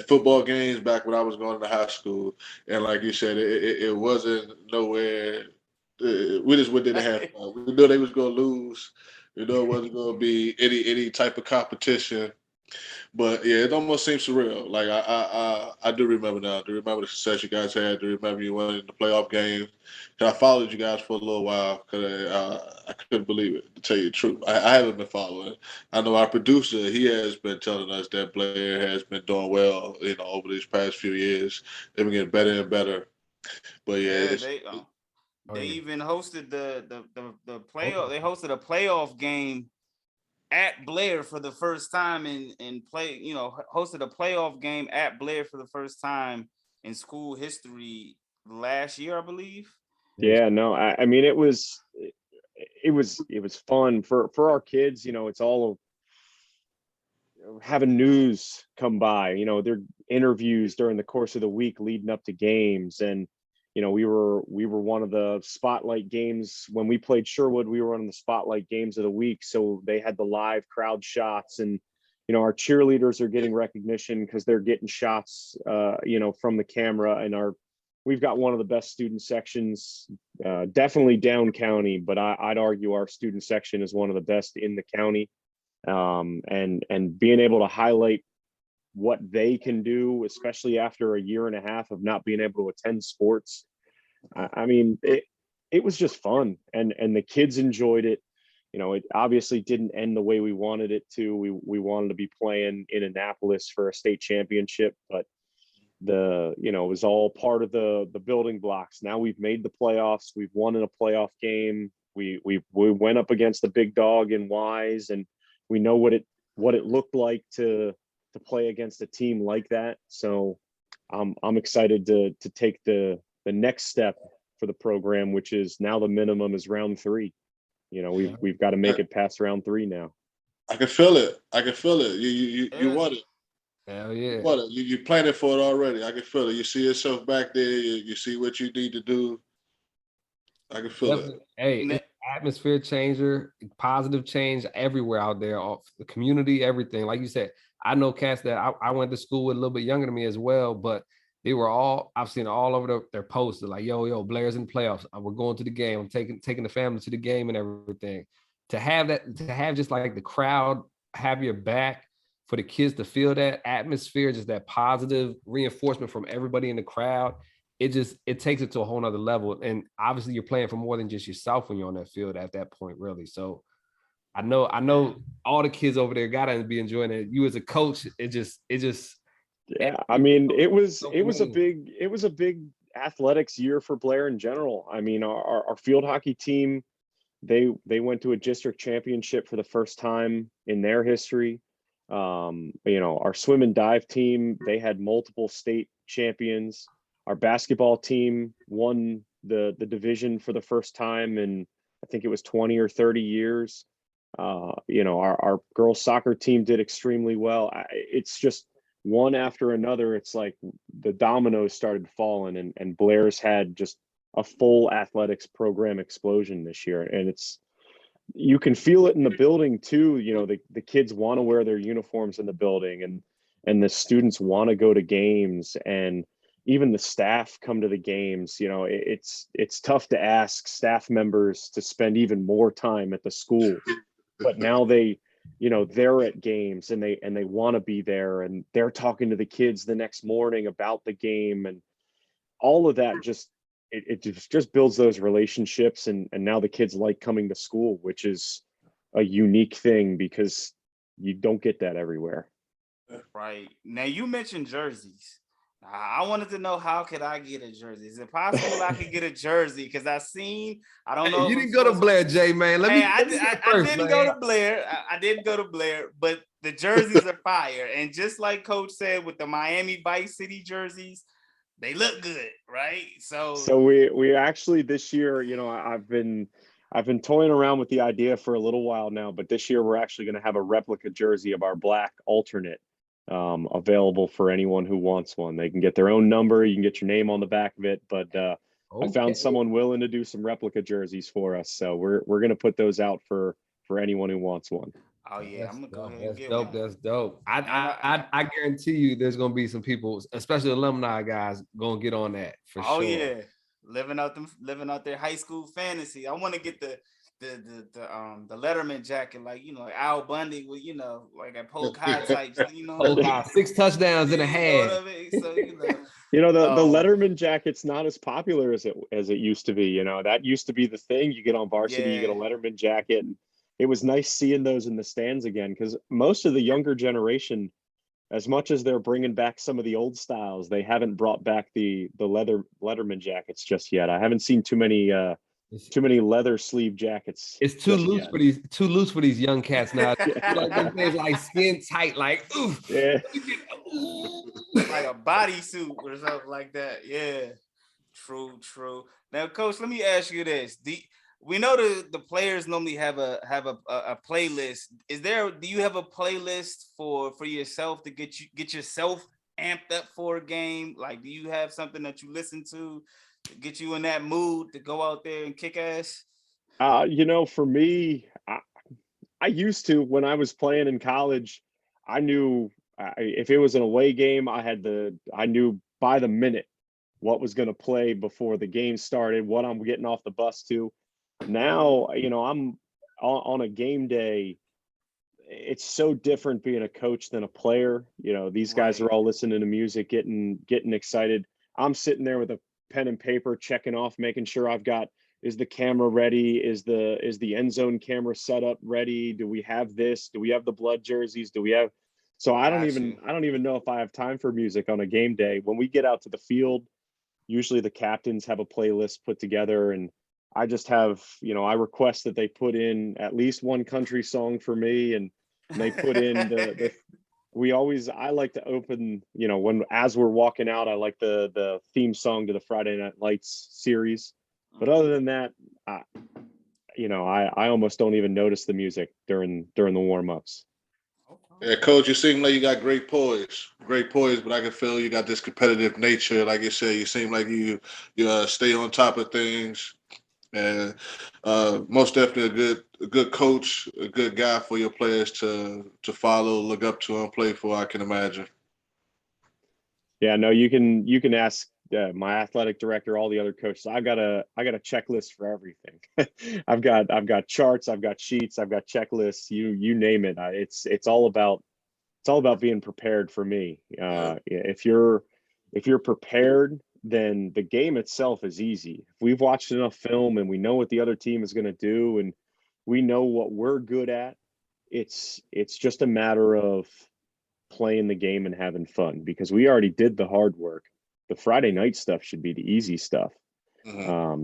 football games back when I was going to high school. And like you said, it wasn't nowhere. We just didn't have fun. We knew they was going to lose. We knew it wasn't going to be any type of competition. But yeah, it almost seems surreal. Like I do remember now. I do remember the success you guys had. I do remember you winning the playoff games. I followed you guys for a little while because I couldn't believe it, to tell you the truth. I haven't been following. I know our producer, he has been telling us that Blair has been doing well, you know, over these past few years. They've been getting better and better. But yeah, they even hosted the playoff. They hosted a playoff game at Blair for the first time hosted a playoff game at Blair for the first time in school history last year, I believe. Yeah, no, I mean, it was fun for our kids. You know, it's all having news come by, you know, their interviews during the course of the week leading up to games. And you know, we were one of the spotlight games when we played Sherwood. We were one of the spotlight games of the week, so they had the live crowd shots, and you know, our cheerleaders are getting recognition because they're getting shots, you know, from the camera. And we've got one of the best student sections, definitely down county, but I'd argue our student section is one of the best in the county. And being able to highlight what they can do, especially after a year and a half of not being able to attend sports. I mean, it was just fun, and the kids enjoyed it. You know, it obviously didn't end the way we wanted it to. We wanted to be playing in Annapolis for a state championship, but it was all part of the building blocks. Now we've made the playoffs. We've won in a playoff game. We went up against the big dog in Wise, and we know what it looked like to play against a team like that. So I'm excited to take the next step for the program, which is now the minimum is round 3. You know, we've got to make it past round 3 now. I can feel it. You want it. Hell yeah. You planned it for it already. I can feel it. You see yourself back there. You see what you need to do. I can feel it. Hey, it's atmosphere changer, positive change everywhere out there, the community, everything. Like you said, I know cats that I went to school with a little bit younger than me as well, but they were I've seen all over their posts. They're like, yo, Blair's in the playoffs. We're going to the game. I'm taking the family to the game and everything. To have just like the crowd have your back, for the kids to feel that atmosphere, just that positive reinforcement from everybody in the crowd, it takes it to a whole nother level. And obviously you're playing for more than just yourself when you're on that field at that point, really. So I know all the kids over there gotta be enjoying it. You as a coach, it just yeah. I mean, it was a big athletics year for Blair in general. I mean, our field hockey team, they went to a district championship for the first time in their history. Our swim and dive team, they had multiple state champions. Our basketball team won the division for the first time in, I think it was 20 or 30 years. Our girls soccer team did extremely well. It's just one after another. It's like the dominoes started falling, and Blair's had just a full athletics program explosion this year. And you can feel it in the building too. The kids want to wear their uniforms in the building, and the students want to go to games, and even the staff come to the games. It's tough to ask staff members to spend even more time at the school, but now they're at games, and they want to be there, and they're talking to the kids the next morning about the game, and all of that it just builds those relationships, and now the kids like coming to school, which is a unique thing because you don't get that everywhere. Right. Now you mentioned jerseys. I wanted to know, how could I get a jersey? Is it possible I could get a jersey? Because I don't know. You didn't go to Blair, Jay, man. I didn't go to Blair. I didn't go to Blair, but the jerseys are fire. And just like Coach said, with the Miami Vice City jerseys, they look good, right? So we actually this year, I've been toying around with the idea for a little while now, but this year we're actually going to have a replica jersey of our black alternate available for anyone who wants one. They can get their own number. You can get your name on the back of it, but I found someone willing to do some replica jerseys for us, so we're going to put those out for anyone who wants one. Oh yeah, I'm gonna go ahead and get dope. one. That's dope. I guarantee you, there's gonna be some people, especially alumni guys, gonna get on that for sure. Oh yeah, living out their high school fantasy. I want to get the Letterman jacket, like Al Bundy with like a polk high types. Polk high, 6 touchdowns in a half. So the Letterman jacket's not as popular as it used to be. That used to be the thing. You get on varsity, you get a Letterman jacket. And it was nice seeing those in the stands again, because most of the younger generation, as much as they're bringing back some of the old styles, they haven't brought back the Letterman jackets just yet. I haven't seen too many leather sleeve jackets. It's too loose for these young cats now. like skin tight, like oof. Yeah. Like a bodysuit or something like that. Yeah. True. Now, Coach, let me ask you this. We know the players normally have a playlist. Do you have a playlist for yourself to get yourself amped up for a game? Like, do you have something that you listen to get you in that mood to go out there and kick ass? For me, I used to, when I was playing in college, I knew if it was an away game, I knew by the minute what was going to play before the game started, what I'm getting off the bus to. Now, I'm on a game day. It's so different being a coach than a player. These guys are all listening to music, getting excited. I'm sitting there with a pen and paper, checking off, making sure is the camera ready? Is the end zone camera set up ready? Do we have this? Do we have the blood jerseys? Do we have? So I don't even know if I have time for music on a game day. When we get out to the field, usually the captains have a playlist put together, and I just have, I request that they put in at least one country song for me, and they put in I like to open, as we're walking out, I like the theme song to the Friday Night Lights series. But other than that, I almost don't even notice the music during the warm-ups. Yeah, Coach, you seem like you got great poise, but I can feel you got this competitive nature. Like you said, you seem like you stay on top of things. And most definitely a good coach, a good guy for your players to follow, look up to, and play for, I can imagine. Yeah, no, you can ask my athletic director, all the other coaches. I got a checklist for everything. I've got charts, I've got sheets, I've got checklists. You name it. It's all about being prepared for me. If you're prepared, then the game itself is easy. If we've watched enough film and we know what the other team is going to do, and We know what we're good at. It's just a matter of playing the game and having fun, because we already did the hard work. The Friday night stuff should be the easy stuff.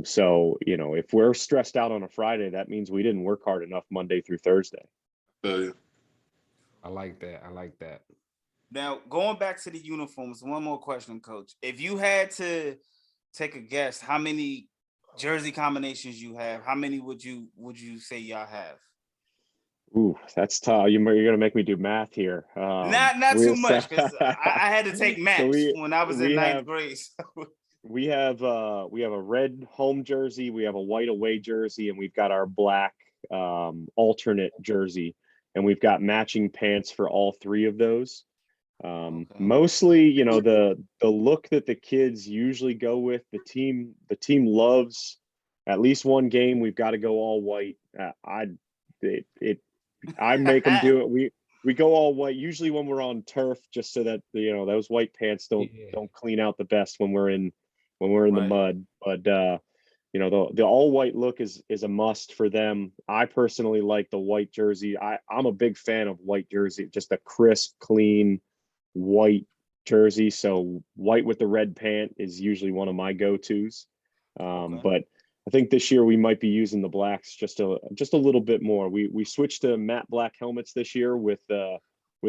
So, you know, if we're stressed out on a Friday, that means we didn't work hard enough Monday through Thursday. I like that. I like that. Now, going back to the uniforms, one more question, Coach. If you had to take a guess, how many jersey combinations you have? How many would you say y'all have? Ooh, that's tough. You're gonna make me do math here. Not too much, because I had to take math when I was in ninth grade. We have a red home jersey, we have a white away jersey, and we've got our black alternate jersey, and we've got matching pants for all three of those. Mostly, you know, the look that the kids usually go with, the team loves at least one game. We've got to go all white. I make them do it. We go all white usually when we're on turf, just so that, you know, those white pants don't clean out the best when we're in the mud. But you know, the all white look is a must for them. I personally like the white jersey. I'm a big fan of white jersey, just a crisp, clean white jersey. So white with the red pant is usually one of my go-tos. But I think this year we might be using the blacks just a little bit more. We switched to matte black helmets this year with a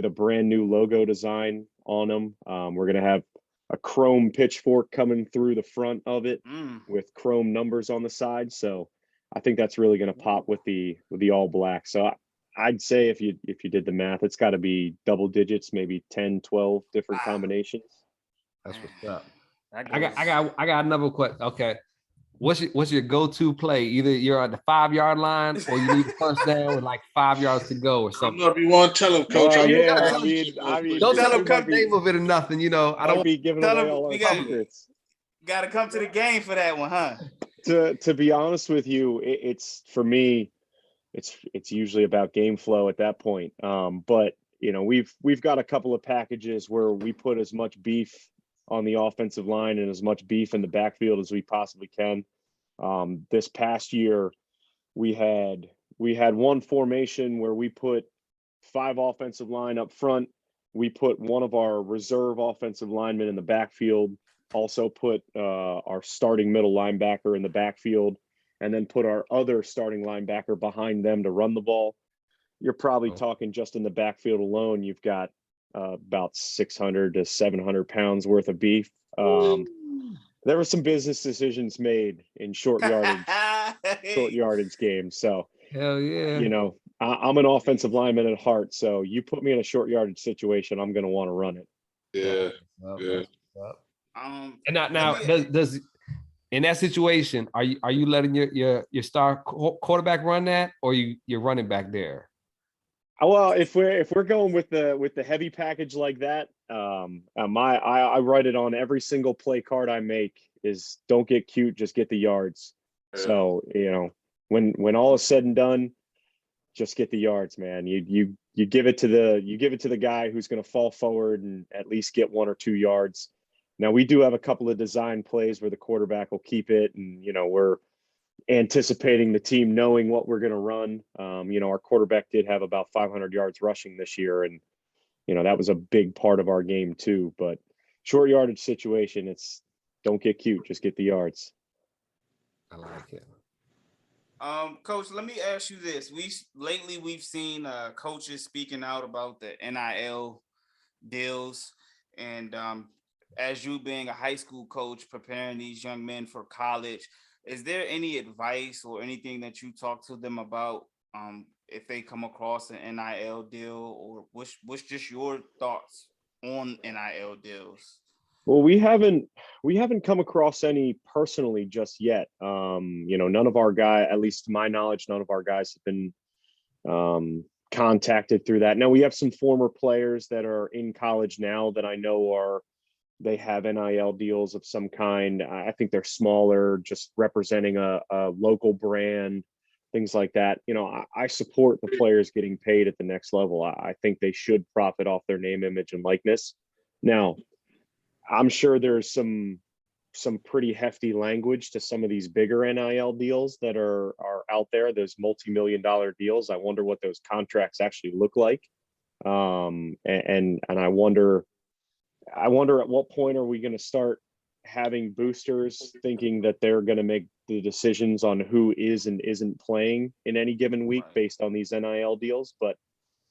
brand new logo design on them. We're gonna have a chrome pitchfork coming through the front of it with chrome numbers on the side. So I think that's really gonna pop with the all black. So I'd say if you did the math, it's got to be double digits, maybe 10, 12 different combinations. That's what's up. I got another question. Okay. What's your go-to play? Either you're at the 5-yard line or you need a first down with like 5 yards to go or something. I don't know if you want to tell him, Coach. I mean, don't tell him the name of it or nothing. You know, I don't be giving away all our secrets. Got to come to the game for that one, huh? To be honest with you, it's for me, it's usually about game flow at that point. But you know, we've got a couple of packages where we put as much beef on the offensive line and as much beef in the backfield as we possibly can. This past year, we had one formation where we put 5 offensive line up front. We put one of our reserve offensive linemen in the backfield, also put our starting middle linebacker in the backfield, and then put our other starting linebacker behind them to run the ball. You're probably talking just in the backfield alone, you've got about 600 to 700 pounds worth of beef. There were some business decisions made in short yardage games. So, hell yeah, you know, I'm an offensive lineman at heart. So you put me in a short yardage situation, I'm going to want to run it. Yeah. And now does in that situation, are you letting your star quarterback run that, or you're running back there? Well, if we're going with the heavy package like that, I write it on every single play card I make is don't get cute, just get the yards. So, you know, when all is said and done, just get the yards, man. You give it to the guy who's going to fall forward and at least get 1 or 2 yards. Now we do have a couple of design plays where the quarterback will keep it, and you know, we're anticipating the team knowing what we're going to run. You know, our quarterback did have about 500 yards rushing this year, and you know, that was a big part of our game too. But short yardage situation, it's don't get cute, just get the yards. I like it. Coach, let me ask you this. We've seen coaches speaking out about the NIL deals, and as you being a high school coach preparing these young men for college, is there any advice or anything that you talk to them about if they come across an NIL deal, or what's just your thoughts on NIL deals? Well, we haven't come across any personally just yet. You know, none of our guys, at least to my knowledge, none of our guys have been contacted through that. Now we have some former players that are in college now that I know they have NIL deals of some kind. I think they're smaller, just representing a local brand, things like that. You know, I support the players getting paid at the next level. I think they should profit off their name, image, and likeness. Now, I'm sure there's some some pretty hefty language to some of these bigger NIL deals that are out there. Those multi-million-dollar deals. I wonder what those contracts actually look like. And I wonder at what point are we going to start having boosters thinking that they're going to make the decisions on who is and isn't playing in any given week based on these NIL deals. But,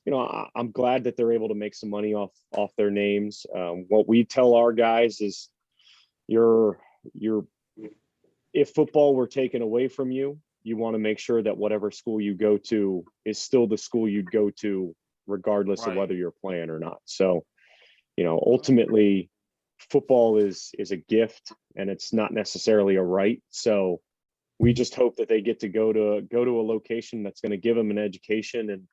I'm glad that they're able to make some money off their names. What we tell our guys is if football were taken away from you, you want to make sure that whatever school you go to is still the school you'd go to, regardless of whether you're playing or not. So, ultimately football is a gift and it's not necessarily a right. So we just hope that they get to go to a location that's going to give them an education. And,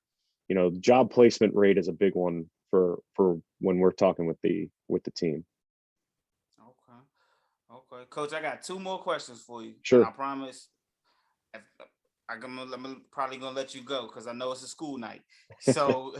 the job placement rate is a big one for when we're talking with the team. Okay. Coach, I got 2 more questions for you. Sure. And I promise I'm probably going to let you go because I know it's a school night. So,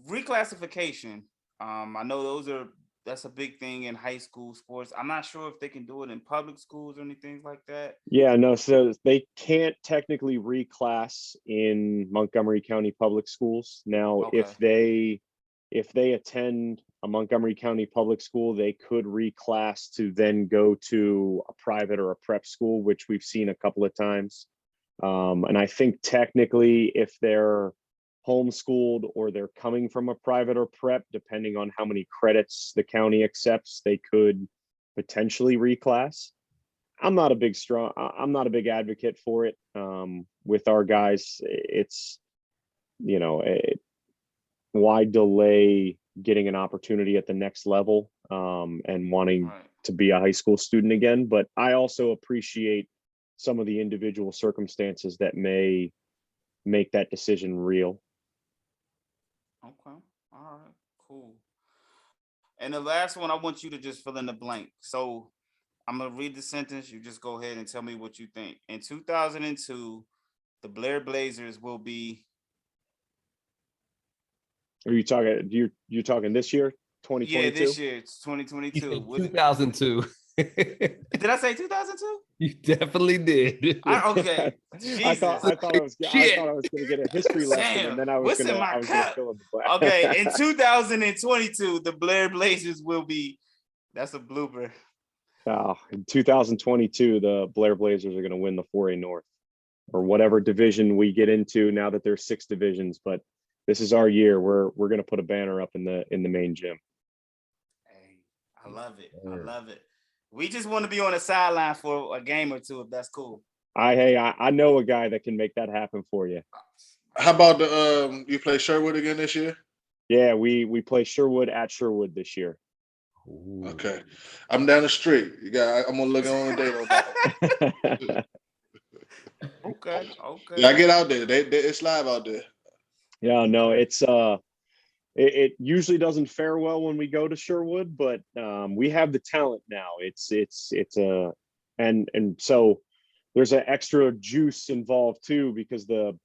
reclassification. I know that's a big thing in high school sports. I'm not sure if they can do it in public schools or anything like that. Yeah, no. So they can't technically reclass in Montgomery County public schools. Now, if they attend a Montgomery County public school, they could reclass to then go to a private or a prep school, which we've seen a couple of times. And I think technically if they're homeschooled or they're coming from a private or prep, depending on how many credits the county accepts, they could potentially reclass. I'm not a big advocate for it. With our guys, it's, why delay getting an opportunity at the next level and wanting to be a high school student again. But I also appreciate some of the individual circumstances that may make that decision real. Okay. All right. Cool. And the last one, I want you to just fill in the blank. So I'm going to read the sentence. You just go ahead and tell me what you think. In 2002, the Blair Blazers will be. Are you talking, you're talking this year, 2022? Yeah, this year, it's 2022. 2002. Did I say 2002? You definitely did. Okay. I thought I was going to get a history lesson, and then I was going to fill in the blank. Okay, in 2022, the Blair Blazers will be. That's a blooper. In 2022, the Blair Blazers are going to win the 4A North, or whatever division we get into now that there's 6 divisions. But this is our year. We're going to put a banner up in the main gym. Hey, I love it. I love it. We just want to be on the sideline for a game or two, if that's cool. I know a guy that can make that happen for you. How about you play Sherwood again this year? Yeah, we play Sherwood at Sherwood this year. Ooh. Okay, I'm down the street. I'm gonna look on the date on that. Okay. Yeah, I get out there. It's live out there. Yeah, no, it's it usually doesn't fare well when we go to Sherwood, but we have the talent now. It's and so there's an extra juice involved too, because the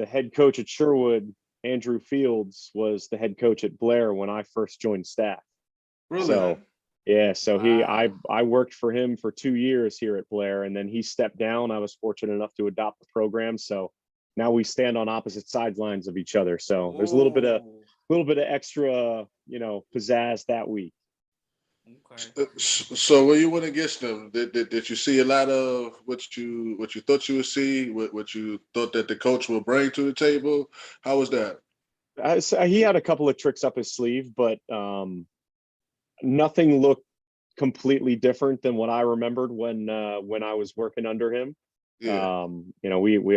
head coach at Sherwood, Andrew Fields, was the head coach at Blair when I first joined staff. Really? So yeah, so I worked for him for 2 years here at Blair, and then he stepped down. I was fortunate enough to adopt the program, so now we stand on opposite sidelines of each other. So there's a little bit of extra, pizzazz that week. Okay. So when you went against them, did you see a lot of what you thought you would see, what you thought that the coach will bring to the table? How was that? So he had a couple of tricks up his sleeve, but nothing looked completely different than what I remembered when I was working under him. Yeah.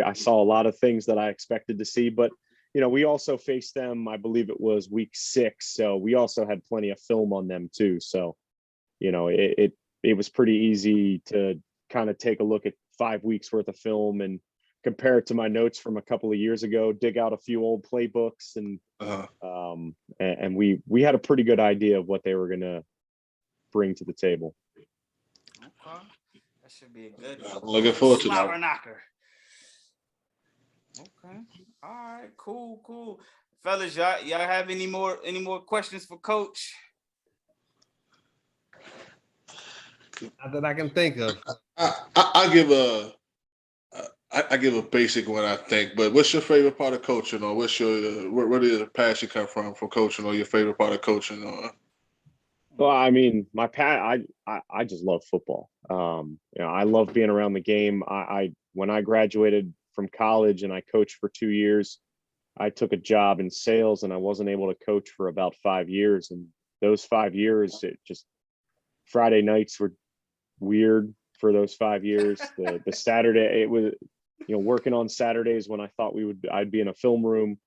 I saw a lot of things that I expected to see, but we also faced them, I believe it was week 6. So we also had plenty of film on them too. So, it was pretty easy to kind of take a look at 5 weeks worth of film and compare it to my notes from a couple of years ago, dig out a few old playbooks, and and we had a pretty good idea of what they were going to bring to the table. Okay. That should be a good. I'm looking forward to that. Knocker. Okay. All right. Cool. Fellas, y'all have any more questions for Coach? Not that I can think of. I give a basic one, I think. But what's your favorite part of coaching, or what's your where does your passion come from coaching, or your favorite part of coaching? Or Well, I mean, I just love football. I love being around the game. I when I graduated from college and I coached for 2 years, I took a job in sales and I wasn't able to coach for about 5 years. And those 5 years, it just Friday nights were weird for those 5 years. The Saturday, it was, working on Saturdays when I thought I'd be in a film room.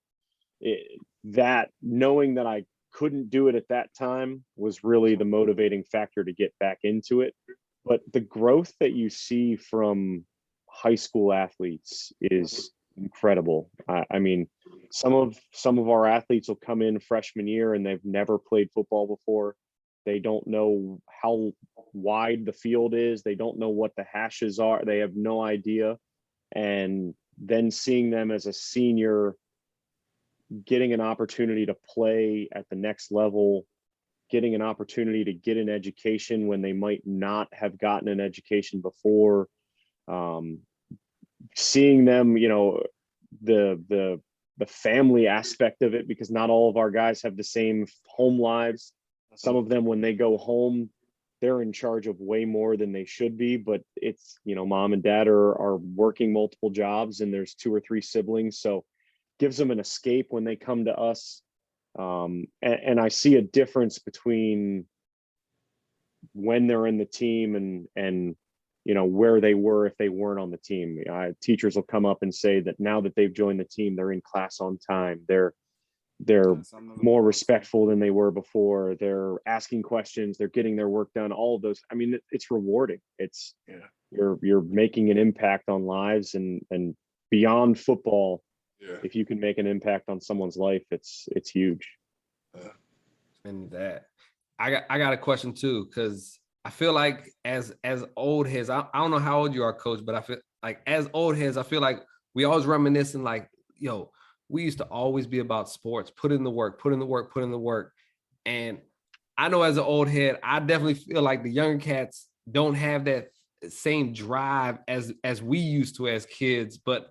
That knowing that I couldn't do it at that time was really the motivating factor to get back into it. But the growth that you see from high school athletes is incredible. I mean, some of our athletes will come in freshman year and they've never played football before. They don't know how wide the field is. They don't know what the hashes are. They have no idea. And then seeing them as a senior getting an opportunity to play at the next level, getting an opportunity to get an education when they might not have gotten an education before, seeing them, the family aspect of it, because not all of our guys have the same home lives. Some of them, when they go home, they're in charge of way more than they should be, but it's, mom and dad are working multiple jobs and there's 2 or 3 siblings. So gives them an escape when they come to us. And I see a difference between when they're in the team and where they were if they weren't on the team. Teachers will come up and say that now that they've joined the team, they're in class on time. They're more respectful than they were before. They're asking questions. They're getting their work done. All of those. I mean, it's rewarding. You're making an impact on lives and beyond football. Yeah. If you can make an impact on someone's life, it's huge. And that I got a question too, because I feel like as old heads, I don't know how old you are, Coach, but I feel like as old heads, I feel like we always reminiscing like, we used to always be about sports, put in the work. And I know as an old head, I definitely feel like the younger cats don't have that same drive as we used to as kids, but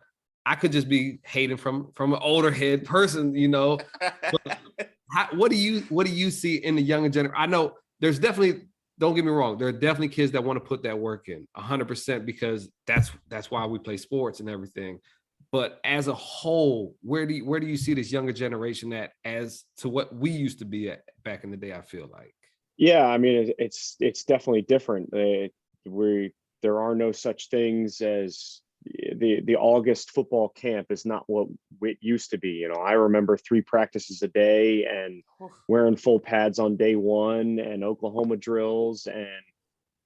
I could just be hating from an older head person, What do you see in the younger generation? I know there's definitely, don't get me wrong, there are definitely kids that want to put that work in 100% because that's why we play sports and everything. But as a whole, where do you see this younger generation at as to what we used to be at back in the day? I feel like. Yeah, I mean, it's definitely different. There are no such things as the August football camp is not what it used to be. I remember 3 practices a day and wearing full pads on day 1 and Oklahoma drills. And,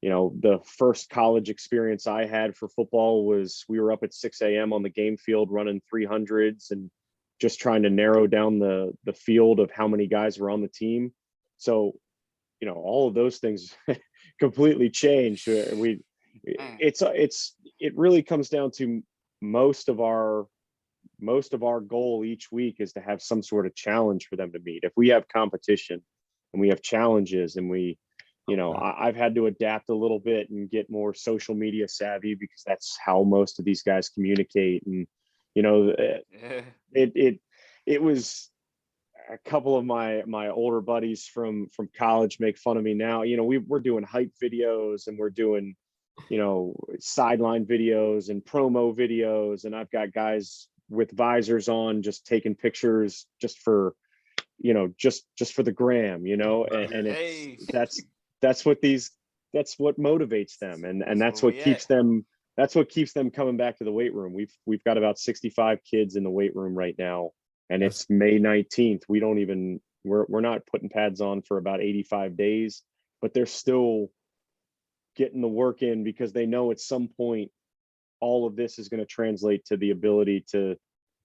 the first college experience I had for football was we were up at 6 a.m. on the game field running 300s and just trying to narrow down the field of how many guys were on the team. So, all of those things completely changed. It really comes down to most of our goal each week is to have some sort of challenge for them to meet. If we have competition and we have challenges and I've had to adapt a little bit and get more social media savvy because that's how most of these guys communicate. And, it was a couple of my older buddies from college make fun of me now. We're doing hype videos and we're doing sideline videos and promo videos, and I've got guys with visors on just taking pictures just for just for the gram, and that's what motivates them, and that's what keeps them coming back to the weight room. We've got about 65 kids in the weight room right now, and it's May 19th. We're not putting pads on for about 85 days, but they're still getting the work in because they know at some point all of this is going to translate to the ability to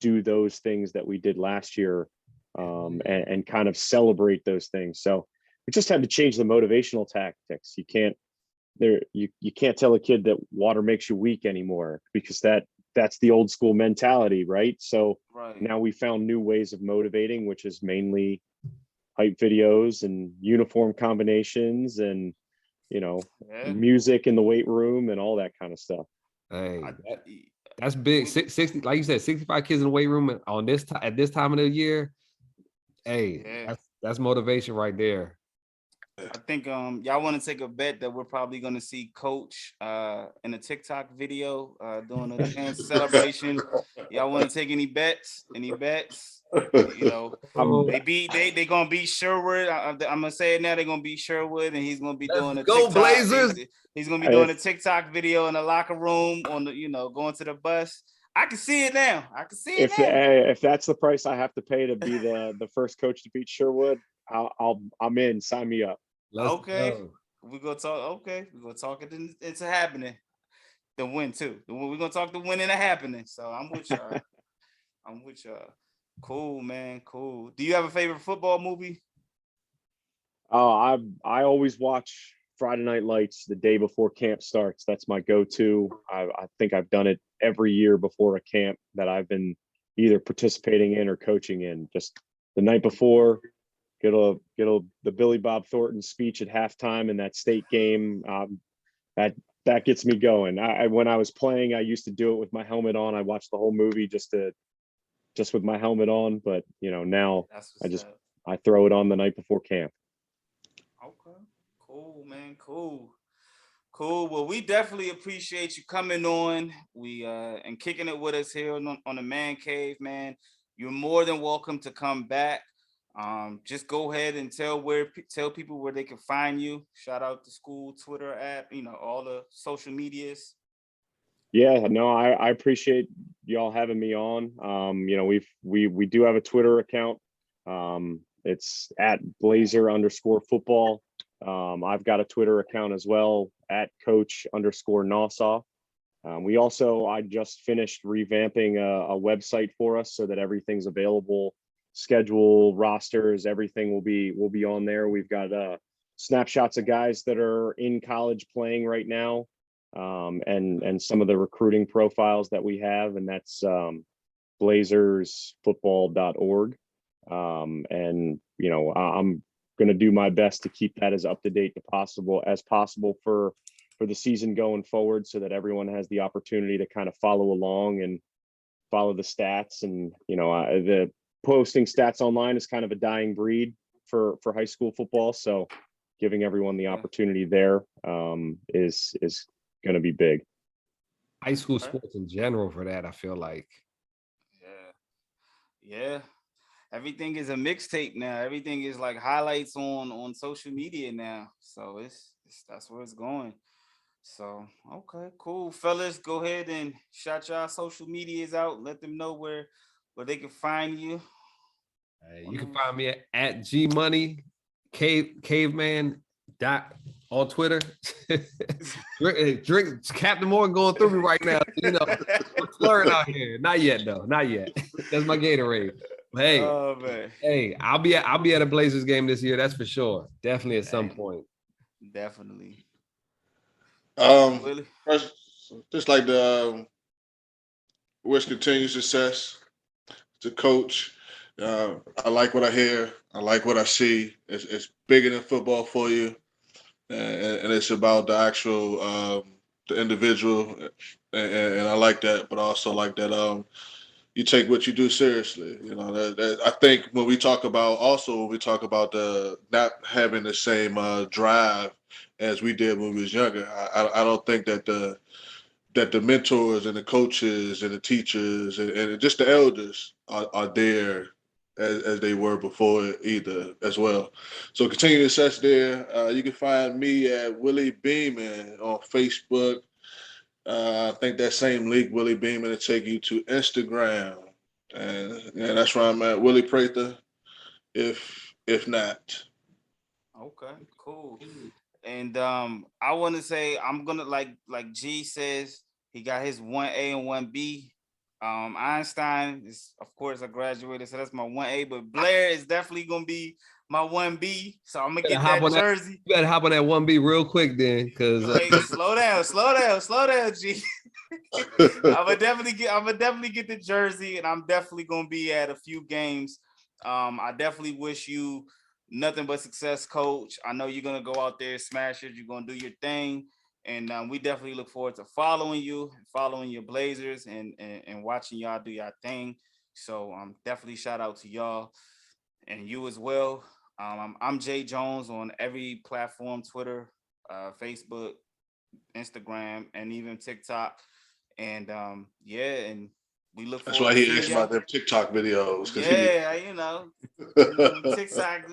do those things that we did last year, and kind of celebrate those things. So we just had to change the motivational tactics. You can't tell a kid that water makes you weak anymore, because that's the old school mentality, right? So now we found new ways of motivating, which is mainly hype videos and uniform combinations and music in the weight room and all that kind of stuff. Hey, that's big. 60, like you said, 65 kids in the weight room on this at this time of the year. Hey, that's motivation right there. I think y'all want to take a bet that we're probably going to see Coach in a TikTok video doing a dance celebration. Y'all want to take any bets? Any bets? They gonna beat Sherwood. I'm gonna say it now. They're gonna beat Sherwood, and he's gonna be doing a TikTok. Blazers. He's gonna be doing a TikTok video in the locker room on the going to the bus. I can see it now. If that's the price I have to pay to be the first coach to beat Sherwood, I'm in. Sign me up. We're gonna talk it into happening. The win too. We're gonna talk the win into happening. So I'm with y'all. Cool, man. Cool. Do you have a favorite football movie? I always watch Friday Night Lights the day before camp starts. That's my go-to. I think I've done it every year before a camp that I've been either participating in or coaching in. Just the night before, get the Billy Bob Thornton speech at halftime in that state game. That gets me going. When I was playing, I used to do it with my helmet on. I watched the whole movie just with my helmet on. But now I throw it on the night before camp. Okay, cool, man, cool. Well, we definitely appreciate you coming on. And kicking it with us here on the Man Cave, man. You're more than welcome to come back. Just go ahead and tell people where they can find you. Shout out the school Twitter app, all the social medias. Yeah, no, I appreciate y'all having me on. We do have a Twitter account. It's at Blazer_football. I've got a Twitter account as well at Coach_Nosoff. I just finished revamping a website for us so that everything's available. Schedule, rosters, everything will be on there. We've got snapshots of guys that are in college playing right now, and some of the recruiting profiles that we have, and that's blazersfootball.org. I'm going to do my best to keep that as up to date as possible for the season going forward, so that everyone has the opportunity to kind of follow along and follow the stats. And the posting stats online is kind of a dying breed for high school football, so giving everyone the opportunity there is going to be big. High school sports in general for that, I feel like. Yeah. Everything is a mixtape now. Everything is like highlights on social media now. So that's where it's going. So okay, cool, fellas. Go ahead and shout y'all social medias out. Let them know where they can find you. You can find me at GMoney Caveman on Twitter. drink Captain Morgan going through me right now. We're slurring out here. Not yet though. Not yet. That's my Gatorade. Hey, hey, I'll be at a Blazers game this year. That's for sure. Definitely at some point. Definitely. First, just like to wish continued success to Coach. I like what I hear. I like what I see. It's bigger than football for you, and it's about the actual the individual, and I like that. But I also like that you take what you do seriously. I think when we talk about the not having the same drive as we did when we was younger, I don't think that the mentors and the coaches and the teachers and just the elders are there as they were before either as well. So continue to success there. You can find me at Willie Beeman on Facebook. I think that same link, Willie Beeman, will take you to Instagram. And that's where I'm at, Willie Prather, if not. Okay, cool. And I want to say, I'm gonna like G says, he got his 1A and 1B. Einstein is, of course, I graduated, so that's my 1A. But Blair is definitely gonna be my 1B. So I'm gonna get that jersey. You better hop on that 1B real quick then, because slow down, G. I'm gonna definitely get the jersey, and I'm definitely gonna be at a few games. I definitely wish you nothing but success, Coach. I know you're gonna go out there, smash it. You're gonna do your thing, and we definitely look forward to following you, following your Blazers, and watching y'all do your thing. So definitely shout out to y'all and you as well. I'm Jae Jones on every platform: Twitter, Facebook, Instagram, and even TikTok. And and we look That's forward why to he asked about them TikTok videos. TikTok,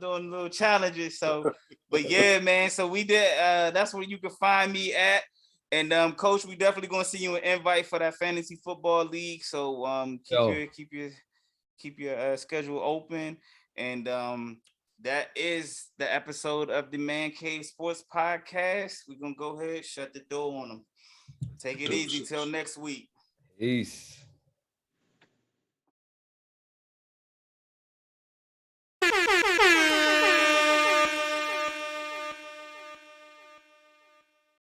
doing little challenges. So, but yeah, man. So we did. That's where you can find me at. And Coach, we definitely gonna see you an invite for that fantasy football league. So keep your schedule open. And that is the episode of the Man Cave Sports Podcast. We're gonna go ahead, shut the door on them. Take it easy till next week. Peace.